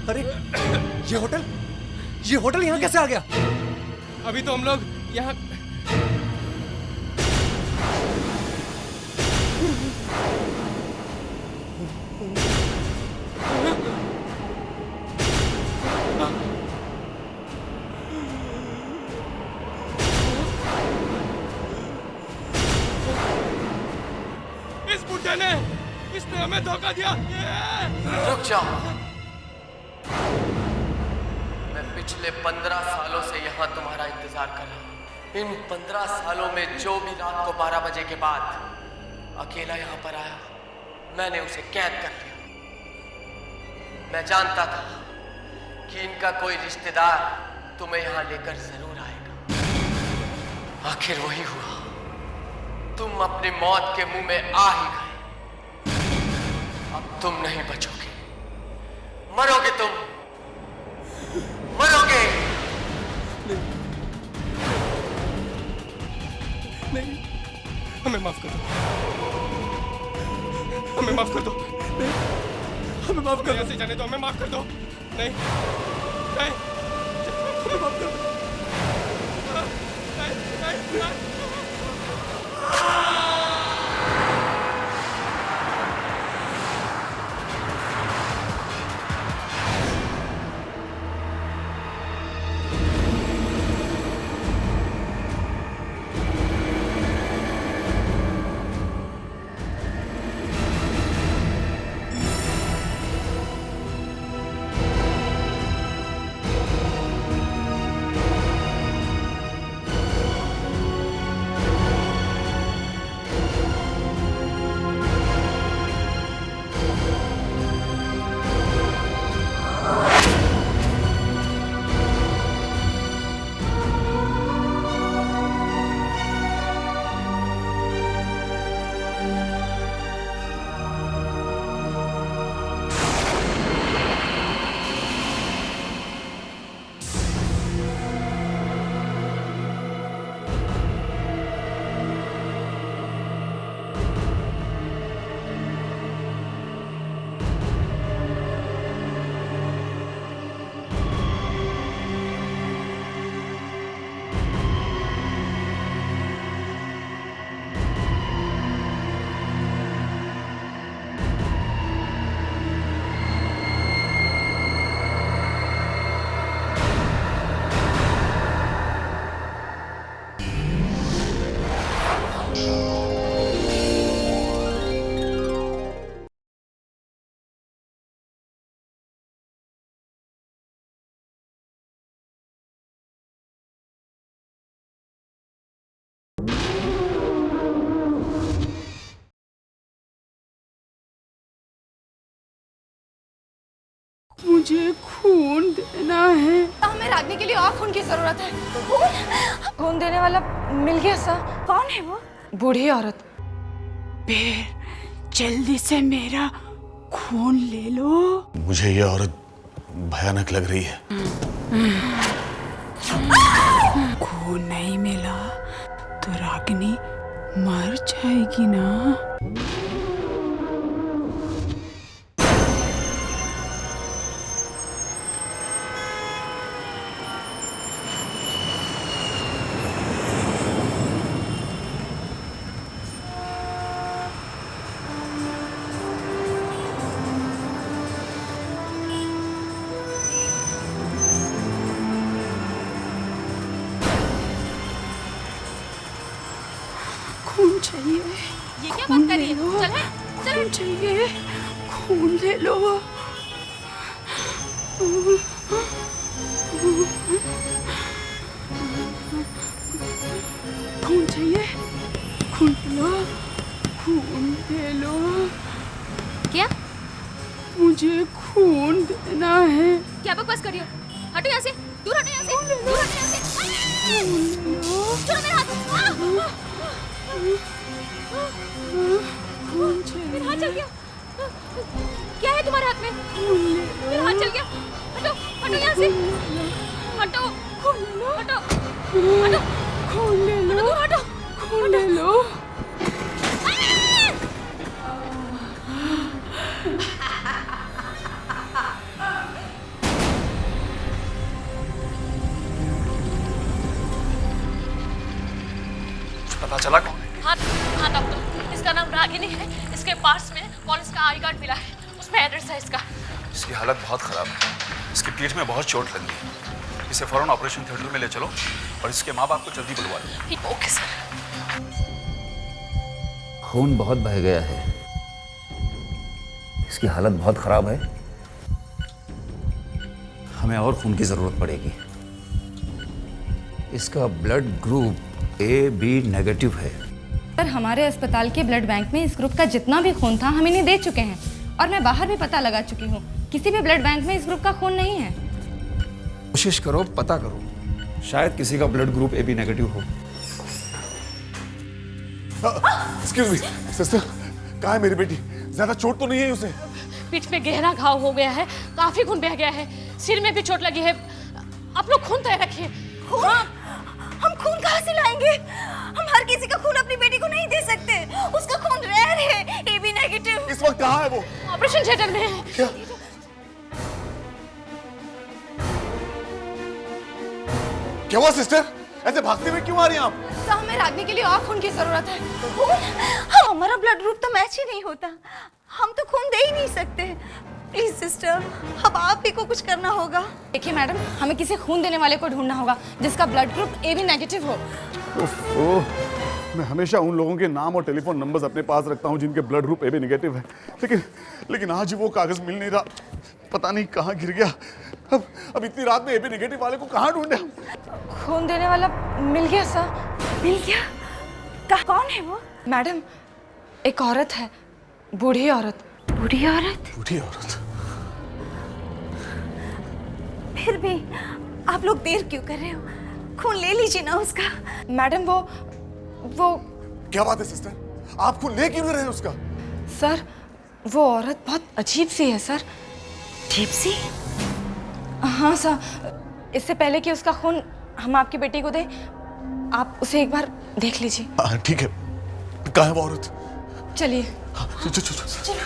अरे ये होटल यहाँ कैसे आ गया? अभी तो हम लोग यहाँ धोखे ने, इसने हमें धोखा दिया। रुक जाओ। मैं पिछले 15 सालों से यहाँ तुम्हारा इंतजार कर रहा हूँ। इन 15 सालों में जो भी रात को 12 बजे के बाद अकेला यहाँ पर आया, मैंने उसे कैद कर लिया। मैं जानता था कि इनका कोई रिश्तेदार तुम्हें यहाँ लेकर जरूर आएगा। आखिर वही हुआ। तुम अपनी मौत के मुंह में आ ही गए। अब तुम नहीं बचोगे, मरोगे तुम, मरोगे। नहीं, हमें माफ कर दो, हमें माफ कर दो, हमें माफ कर दो। ऐसे जाने दो, हमें माफ कर दो। नहीं, नहीं, हमें माफ कर दो। नहीं, नहीं, नहीं। मुझे खून देना है। हमें रागनी के लिए और खून की जरूरत है। खून देने वाला मिल गया सर। कौन है वो? बूढ़ी औरत। फिर जल्दी से मेरा खून ले लो। मुझे ये औरत भयानक लग रही है। खून नहीं मिला तो रागनी मर जाएगी ना। खून चाहिए। ये क्या बात कर रही है? चले, चले। खून चाहिए, खून ले लो। खून चाहिए, खून ले लो, खून ले लो। क्या? मुझे खून देना है। क्या बकवास कर रही हो? हटो यहाँ से, दूर हटो यहाँ से, दूर हटो यहाँ से। छोड़ो मेरा हाथ। मेरा हाथ चल गया। क्या है तुम्हारे हाथ में? मेरा हाथ चल गया। हटो, हटो यहाँ से। हटो, हटो, हटो। खून ले लो, हटो, खून ले लो। पता चला कौन है? हाँ डॉक्टर, इसका नाम रागिनी है। इसके पास में पुलिस का आई कार्ड मिला है, उसमें एड्रेस है इसका। इसकी हालत बहुत खराब है। इसकी पीठ में बहुत चोट लगी है। इसे फौरन ऑपरेशन थिएटर में ले चलो और इसके माँ बाप को जल्दी बुलवा लो। Okay sir. खून बहुत बह गया है। इसकी हालत बहुत खराब है, हमें और खून की जरूरत पड़ेगी। इसका ब्लड ग्रुप AB नेगेटिव है। सर, हमारे अस्पताल के ब्लड बैंक में इस ग्रुप का जितना भी खून था हम इन्हें दे चुके हैं, और मैं बाहर भी पता लगा चुकी हूँ, किसी भी ब्लड बैंक में इस ग्रुप का खून नहीं है। कोशिश करो, पता करो, शायद किसी का ब्लड ग्रुप AB नेगेटिव हो। एक्सक्यूज मी सिस्टर, कहाँ है मेरी बेटी? ज्यादा चोट तो नहीं है उसे? पीठ में गहरा घाव हो गया है, काफी खून बह गया है, सिर में भी चोट लगी है। आप लोग खून तय रखिए। हम खून कहाँ से लाएंगे? हम हर किसी का खून अपनी बेटी को नहीं दे सकते। उसका खून रेयर है, AB नेगेटिव। इस वक्त कहाँ है वो? ऑपरेशन थिएटर में है। क्या? क्या हुआ सिस्टर? ऐसे भागते हुए क्यों आ रही हैं आप? सर, हमें रागनी के लिए और खून की जरूरत है। खून? हमारा ब्लड ग्रुप तो मैच ही नहीं होता, हम तो खून दे ही नहीं सकते। प्लीज सिस्टर, अब आप ही को कुछ करना होगा। देखिए मैडम, हमें किसी खून देने वाले को ढूंढना होगा जिसका ब्लड ग्रुप AB नेगेटिव हो। मैं हमेशा उन लोगों के नाम और टेलीफोन नंबर्स अपने पास रखता हूं जिनके ब्लड ग्रुप AB नेगेटिव है, लेकिन आज वो कागज मिल नहीं रहा। पता नहीं कहाँ गिर गया। अब इतनी रात में AB नेगेटिव वाले को कहाँ ढूंढे हम? खून देने वाला मिल गया सर। मिल गया? कौन है वो? मैडम, एक औरत है, बूढ़ी औरत। बूढ़ी औरत? बूढ़ी औरत? फिर भी आप लोग देर क्यों कर रहे हो? खून ले लीजिए ना उसका। मैडम, वो क्या बात है सिस्टर, आप खून ले क्यों नहीं रहे उसका? सर, वो औरत बहुत अजीब सी है सर। अजीब सी? हाँ सर, इससे पहले कि उसका खून हम आपकी बेटी को दें, आप उसे एक बार देख लीजिए। हाँ ठीक है, कहाँ है वो औरत? चलिए। चलो,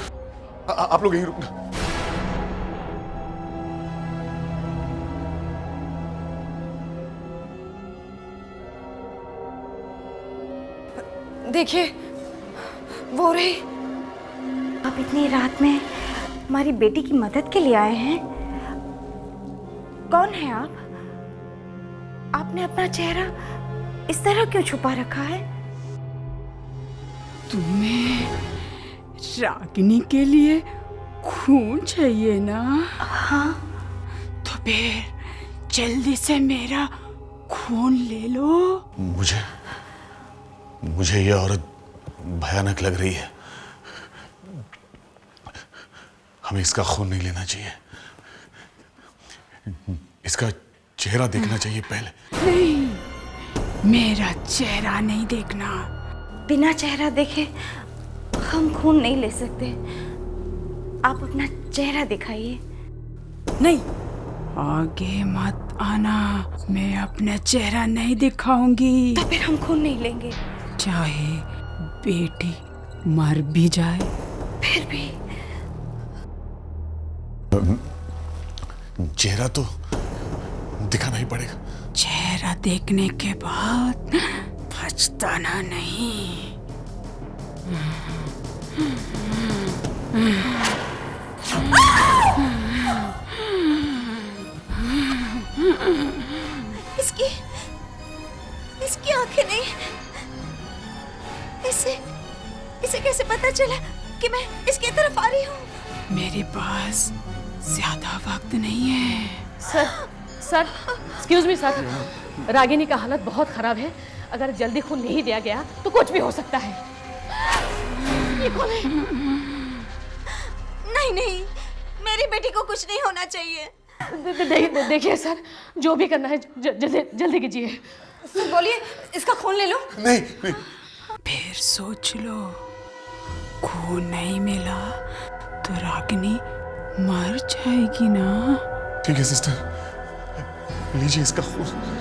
आप लोग यहीं रुकना। देखिए, वो रही। आप इतनी रात में हमारी बेटी की मदद के लिए आए हैं? कौन है आप? आपने अपना चेहरा इस तरह क्यों छुपा रखा है? तुम्हें रागिनी के लिए खून चाहिए ना? हाँ। तो फिर जल्दी से मेरा खून ले लो। मुझे ये औरत भयानक लग रही है। हमें इसका खून नहीं लेना चाहिए, इसका चेहरा देखना चाहिए पहले। नहीं, मेरा चेहरा नहीं देखना। बिना चेहरा देखे हम खून नहीं ले सकते। आप अपना चेहरा दिखाइए। नहीं, आगे मत आना, मैं अपना चेहरा नहीं दिखाऊंगी। तो फिर हम खून नहीं लेंगे। चाहे बेटी मर भी जाए। फिर भी चेहरा तो दिखाना ही पड़ेगा। चेहरा देखने के बाद पछताना नहीं। इसकी आंखें नहीं। इसे कैसे पता चला कि मैं इसकी तरफ आ रही हूँ? मेरे पास ज्यादा वक्त नहीं है। Sir, excuse me sir, Ragini का हालत बहुत खराब है। अगर जल्दी खून नहीं दिया गया तो कुछ भी हो सकता है। ये कौन है? नहीं, मेरी बेटी को कुछ नहीं होना चाहिए। देखिए सर, जो भी करना है जल्दी कीजिए। सर बोलिए, इसका खून ले लो। नहीं। फिर सोच लो, खून नहीं मिला तो रागिनी मर जाएगी ना। ठीक है सिस्टर, लीजिए इसका खून।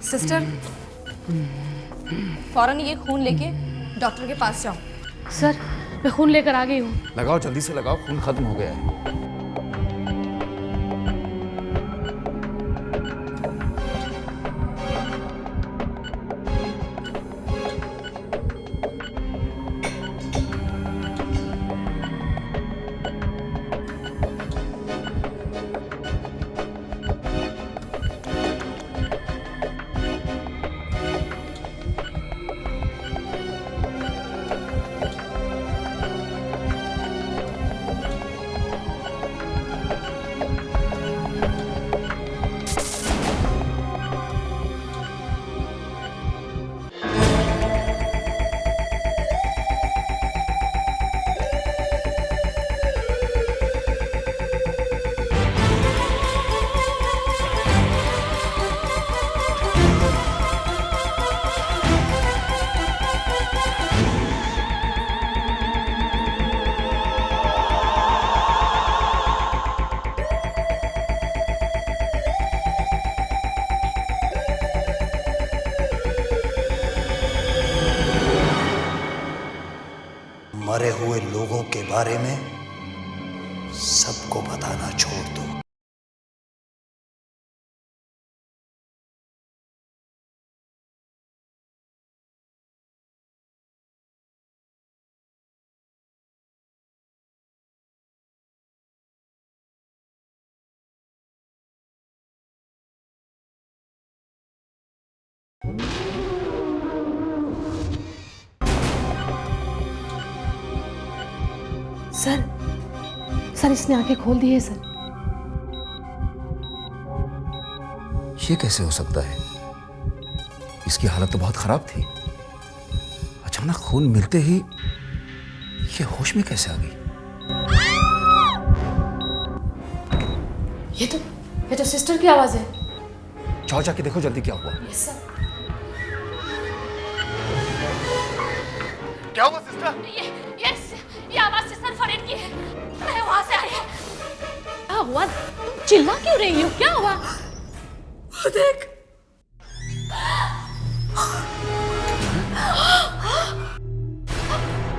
सिस्टर, फौरन ये खून लेके डॉक्टर के पास जाओ। सर, मैं खून लेकर आ गई हूँ। लगाओ, जल्दी से लगाओ, खून खत्म हो गया है। मरे हुए लोगों के बारे में सबको बताना छोड़ दो। सर इसने आंखें खोल दी है सर। ये कैसे हो सकता है? इसकी हालत तो बहुत खराब थी। अचानक खून मिलते ही ये होश में कैसे आ गई? ये तो सिस्टर की आवाज है। जाओ, जाके देखो जल्दी क्या हुआ। Yes sir. क्या हुआ सिस्टर? ये आवाज सिस्टर फरीद की है। मैं वहां से आई। क्या हुआ? तुम चिल्ला क्यों रही हो? क्या हुआ? देख,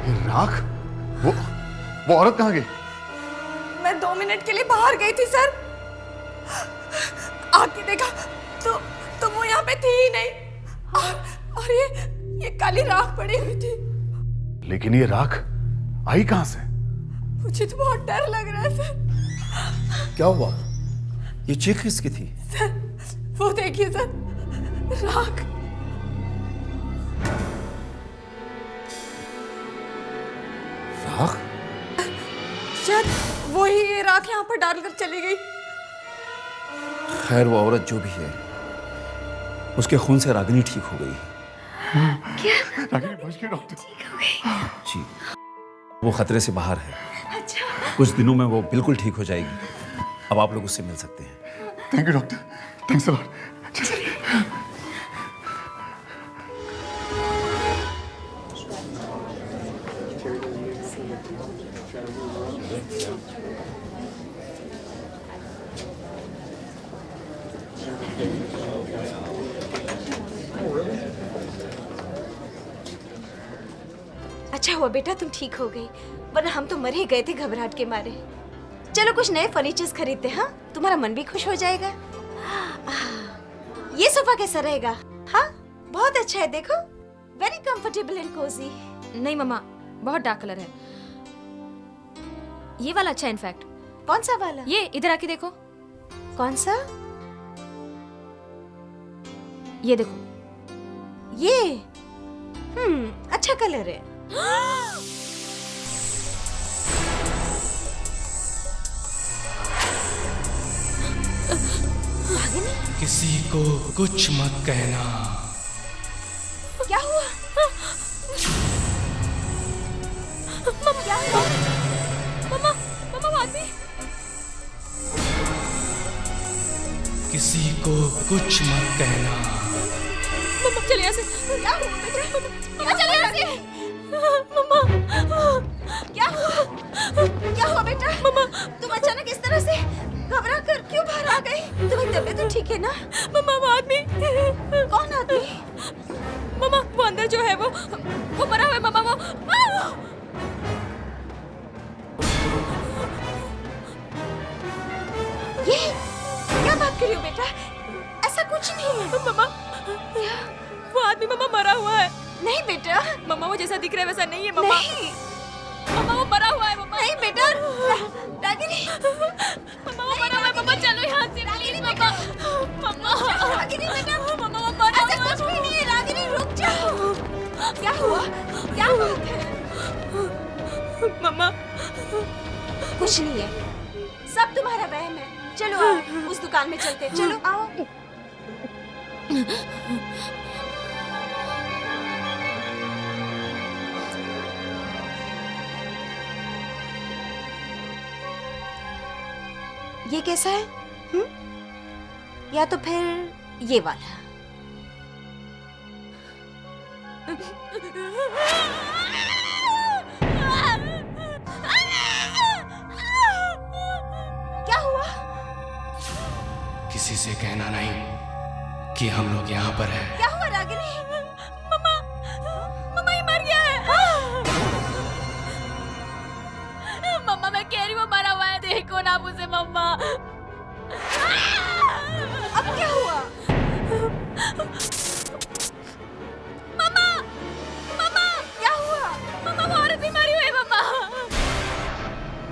ये राख, वो औरत कहाँ गई? मैं 2 मिनट के लिए बाहर गई थी सर। आके देखा तो वो यहाँ पे थी ही नहीं। और ये काली राख पड़ी हुई थी। लेकिन ये राख आई कहां से? मुझे तो बहुत डर लग रहा है सर। क्या हुआ? ये चीख किसकी थी? सर, वो देखिए सर, राख। राख? शायद वही ये राख यहाँ पर डालकर चली गई। खैर, वो औरत जो भी है, उसके खून से रागिनी ठीक हो गई। क्या? रागिनी बच गई डॉक्टर? जी, वो खतरे से बाहर है। अच्छा। कुछ दिनों में वो बिल्कुल ठीक हो जाएगी। अब आप लोग उससे मिल सकते हैं। Thank you doctor, thanks a lot. अच्छा हुआ बेटा तुम ठीक हो गई, वरना हम तो मर ही गए थे घबराहट के मारे। चलो कुछ नए फर्नीचर्स खरीदते हैं, हाँ? तुम्हारा मन भी खुश हो जाएगा। ये सोफा कैसा रहेगा? हाँ, बहुत अच्छा है, देखो, वेरी कंफर्टेबल एंड कोजी। नहीं मम्मा, बहुत डार्क कलर है। ये वाला अच्छा है इनफैक्ट। कौन सा वाला? ये इधर आके देखो। कौन सा? ये देखो। ये अच्छा कलर है। किसी को कुछ मत कहना। क्या हुआ? क्या हुआ? मम्मा भाभी। किसी को कुछ मत कहना। मम्मा चले यहाँ से। क्या हुआ बेटा? मम्मा चले यहाँ से। मम्मा क्या हुआ? क्या हुआ बेटा? मम्मा तुम अचानक इस तरह से घबरा कर क्यों बाहर आ गई? तुम्हारी तबीयत तो ठीक है ना? मम्मा आदमी। कौन जो है वो मरा हुआ है मामा वो। ये क्या बात कर रही हो बेटा? ऐसा कुछ नहीं है मामा। वो आदमी मामा मरा हुआ है। नहीं बेटा, मामा वो जैसा दिख रहा है वैसा नहीं है मामा। नहीं मामा वो मरा हुआ है मामा। नहीं बेटा, रागिनी मामा वो मरा हुआ है मामा। चलो यहाँ से प्लीज मामा। मामा रागिनी बेटा, मामा वो मरा ऐसा कुछ भी नहीं है। रागिनी रुक जाओ। क्या हुआ? क्या बात है? मामा कुछ नहीं है, सब तुम्हारा वहम है। चलो आओ, उस दुकान में चलते हैं। चलो आओ। ये कैसा है? या तो फिर ये वाला। क्या हुआ? किसी से कहना नहीं कि हम लोग यहाँ पर हैं। क्या हुआ रागिनी? मामा मामा ये मर गया है। मामा मैं कह रही हूँ मरा हुआ है, देखो ना मुझे मामा। अब क्या हुआ? मामा मामा क्या हुआ? मामा वो औरत भी मरी हुई है मामा।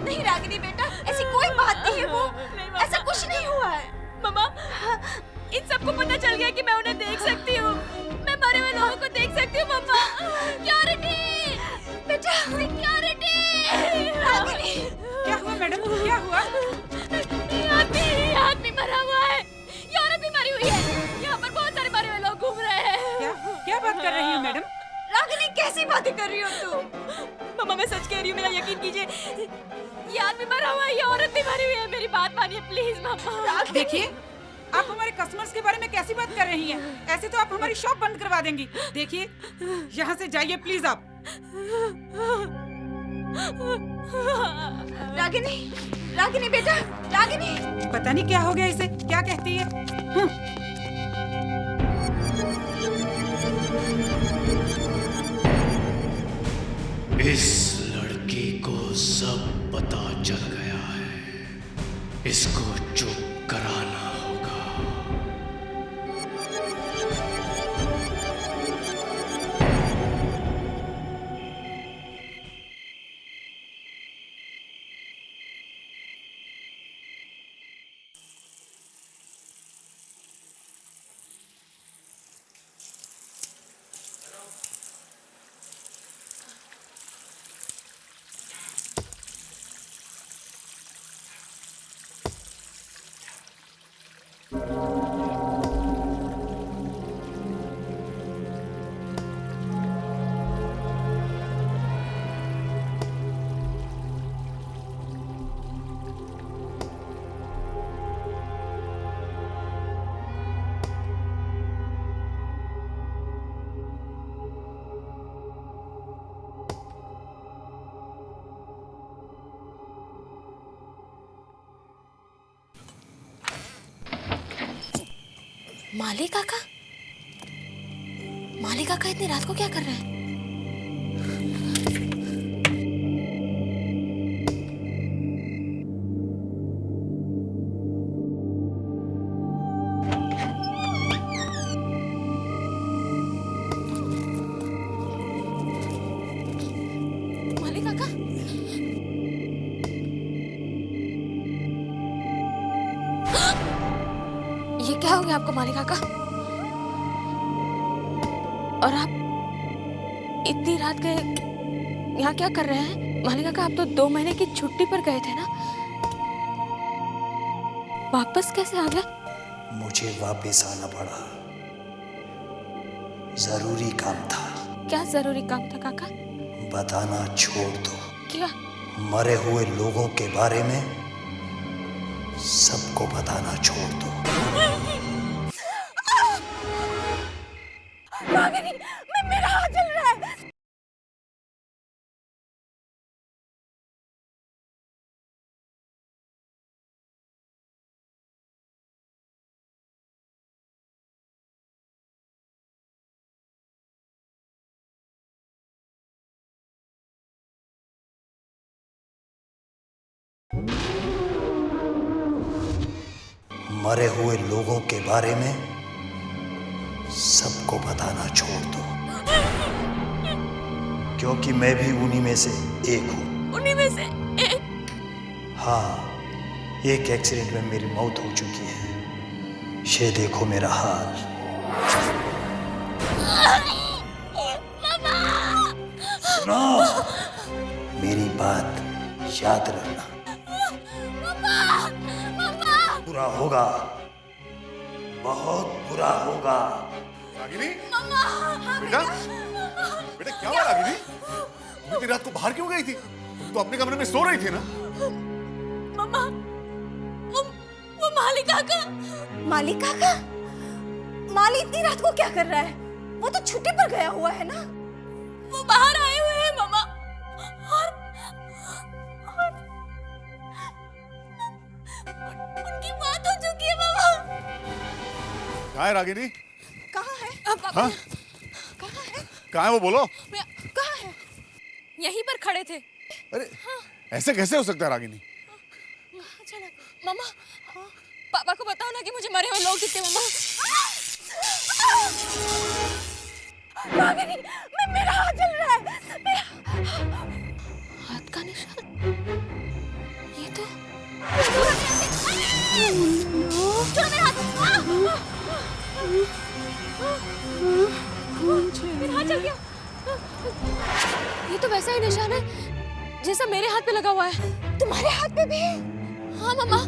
नहीं रागिनी बेटा, ऐसी कोई बात नहीं है। वो ऐसा कुछ नहीं हुआ है। मामा इन सबको पता चल गया कि मैं उन्हें देख सकती हूँ, मैं मरे हुए लोगों को देख सकती हूँ मामा। सिक्योरिटी बेटा, सिक्योरिटी। रागिनी क्या हुआ मैडम? क्या हुआ? ये आदमी मरा हुआ है, ये औरत भी मरी हुई है। यहाँ पर बहुत सारे मरे हुए लोग घूम रहे हैं। क्या बात कर रही हो मैडम? रागिनी कैसी बातें कर रही हो तुम? मामा मैं सच कह रही हूँ, मेरा यकीन कीजिए। ये आदमी मरा हुआ है, ये औरत भी मरी हुई है। मेरी बात मानिए प्लीज मामा। देखिए, आप हमारे कस्टमर्स के बारे में कैसी बात कर रही हैं? ऐसे तो आप हमारी शॉप बंद करवा देंगी। देखिए, यहाँ से जाइए प्लीज आप। रागिनी, रागिनी बेटा, रागिनी। पता नहीं क्या हो गया इसे, क्या कहती है? इस लड़की को सब पता चल गया है, इसको चुप कराना होगा। माली काका? माली काका इतनी रात को क्या कर रहे हैं? माली काका? ये क्या हो गया आपको माली काका? और आप इतनी रात गए यहाँ क्या कर रहे हैं? माली काका आप तो 2 महीने की छुट्टी पर गए थे ना, वापस कैसे आ गए? मुझे वापस आना पड़ा, जरूरी काम था। क्या जरूरी काम था काका? बताना छोड़ दो। क्या? मरे हुए लोगों के बारे में सबको बताना छोड़ दो। रागिनी, मेरा हाथ जल रहा है। मरे हुए लोगों के बारे में सबको बताना छोड़ दो, क्योंकि मैं भी उन्हीं में से एक हूँ। उन्हीं में से एक? हाँ, एक एक्सीडेंट में मेरी मौत हो चुकी है। ये देखो मेरा हाल। सुनो, मेरी बात याद रखना। बुरा होगा, बहुत बुरा होगा। रागिनी, बेटा, बेटा क्या हुआ रागिनी? इतनी रात को बाहर क्यों गई थी? तुम तो अपने कमरे में सो रही थी ना? मम्मा, वो माली काका। माली काका? माली इतनी रात को क्या कर रहा है? वो तो छुट्टी पर गया हुआ है ना? वो बाहर आए हुए हैं मम्मा, और उनकी बात हो चुकी है मम्मा। कहाँ है रागिनी? कहाँ है? हाँ? कहाँ है वो, बोलो। कहाँ है? यहीं पर खड़े थे। अरे ऐसे कैसे हो सकता है रागिनी? मम्मा, पापा को बताओ ना कि मुझे मरे हुए लोग दिखते। मम्मा, रागिनी, मेरा हाथ जल रहा है। हाथ का निशान? ये तो छोड़ो मेरा हाथ। मेरा हाथ जल गया। ये तो वैसा ही निशान है जैसा मेरे हाथ पे लगा हुआ है। तुम्हारे हाथ पे भी? हाँ मम्मा,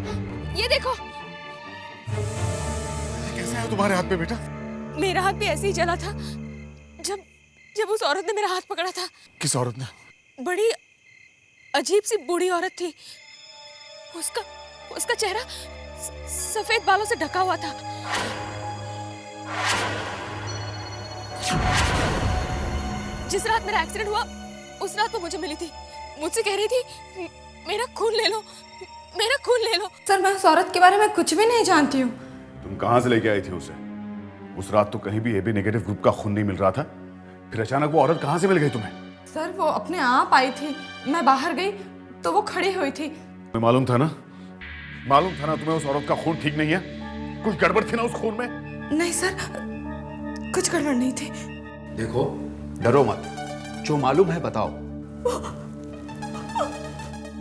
ये देखो। कैसे है तुम्हारे हाथ पे बेटा? मेरा हाथ भी ऐसे ही जला था जब उस औरत ने मेरा हाथ पकड़ा था। किस औरत ने? बड़ी अजीब सी बूढ़ी औरत थी। उसका चेहरा सफेद बालों से ढका हुआ था। जिस रात मेरा एक्सीडेंट हुआ उस रात वो मुझे मिली थी। मुझसे कह रही थी मेरा खून ले लो, मेरा खून ले लो। सर, मैं उस औरत के बारे में कुछ भी नहीं जानती हूँ। तुम कहाँ से लेके आई थी उसे? उस रात तो कहीं भी एबी नेगेटिव ग्रुप का खून नहीं मिल रहा था, फिर अचानक वो औरत कहाँ से मिल गई तुम्हें? सर, वो अपने आप आई थी। मैं बाहर गई तो वो खड़ी हुई थी। तुम्हें मालूम था ना तुम्हें उस औरत का खून ठीक नहीं है? कुछ गड़बड़ थी ना उस खून में? नहीं सर, कुछ गड़बड़ नहीं थी। देखो, डरो मत, जो मालूम है बताओ।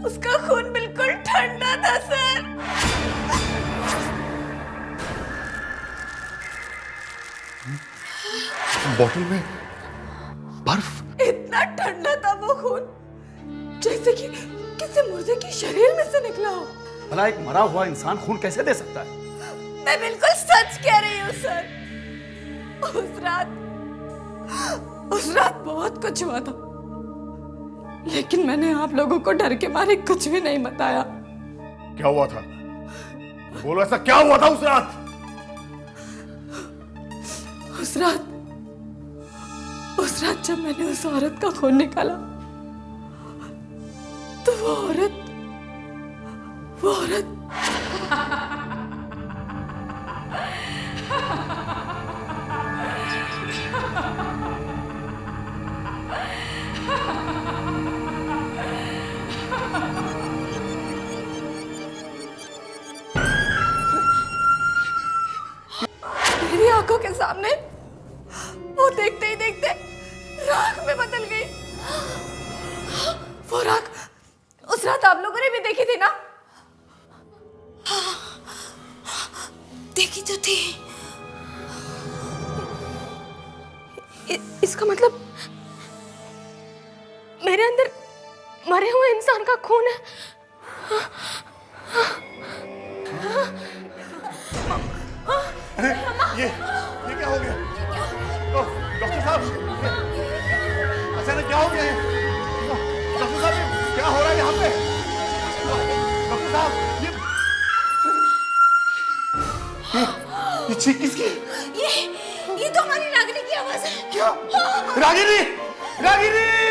उसका खून बिल्कुल ठंडा था सर। बोतल में बर्फ? इतना ठंडा था वो खून, जैसे कि किसी मुर्दे के शरीर में से निकला हो। भला एक मरा हुआ इंसान खून कैसे दे सकता है? मैं बिल्कुल सच कह रही हूँ सर। उस रात बहुत कुछ हुआ था, लेकिन मैंने आप लोगों को डर के मारे कुछ भी नहीं बताया। क्या हुआ था? बोलो, ऐसा क्या हुआ था उस रात? उस रात जब मैंने उस औरत का खून निकाला तो वो औरत मेरी आंखों के सामने वो देखते ही देखते राख में बदल गई। वो राख उस रात आप लोगों ने भी देखी थी ना? देखी तो थी। इसका मतलब मेरे अंदर मरे हुए इंसान का खून है। अरे ये क्या हो गया? डॉक्टर साहब, अचानक क्या हो गया है? डॉक्टर साहब, क्या हो रहा है यहाँ पे? डॉक्टर साहब, ये चीख किसकी? ये तो हमारी रागिनी की आवाज है। क्या? रागिनी! रागिनी!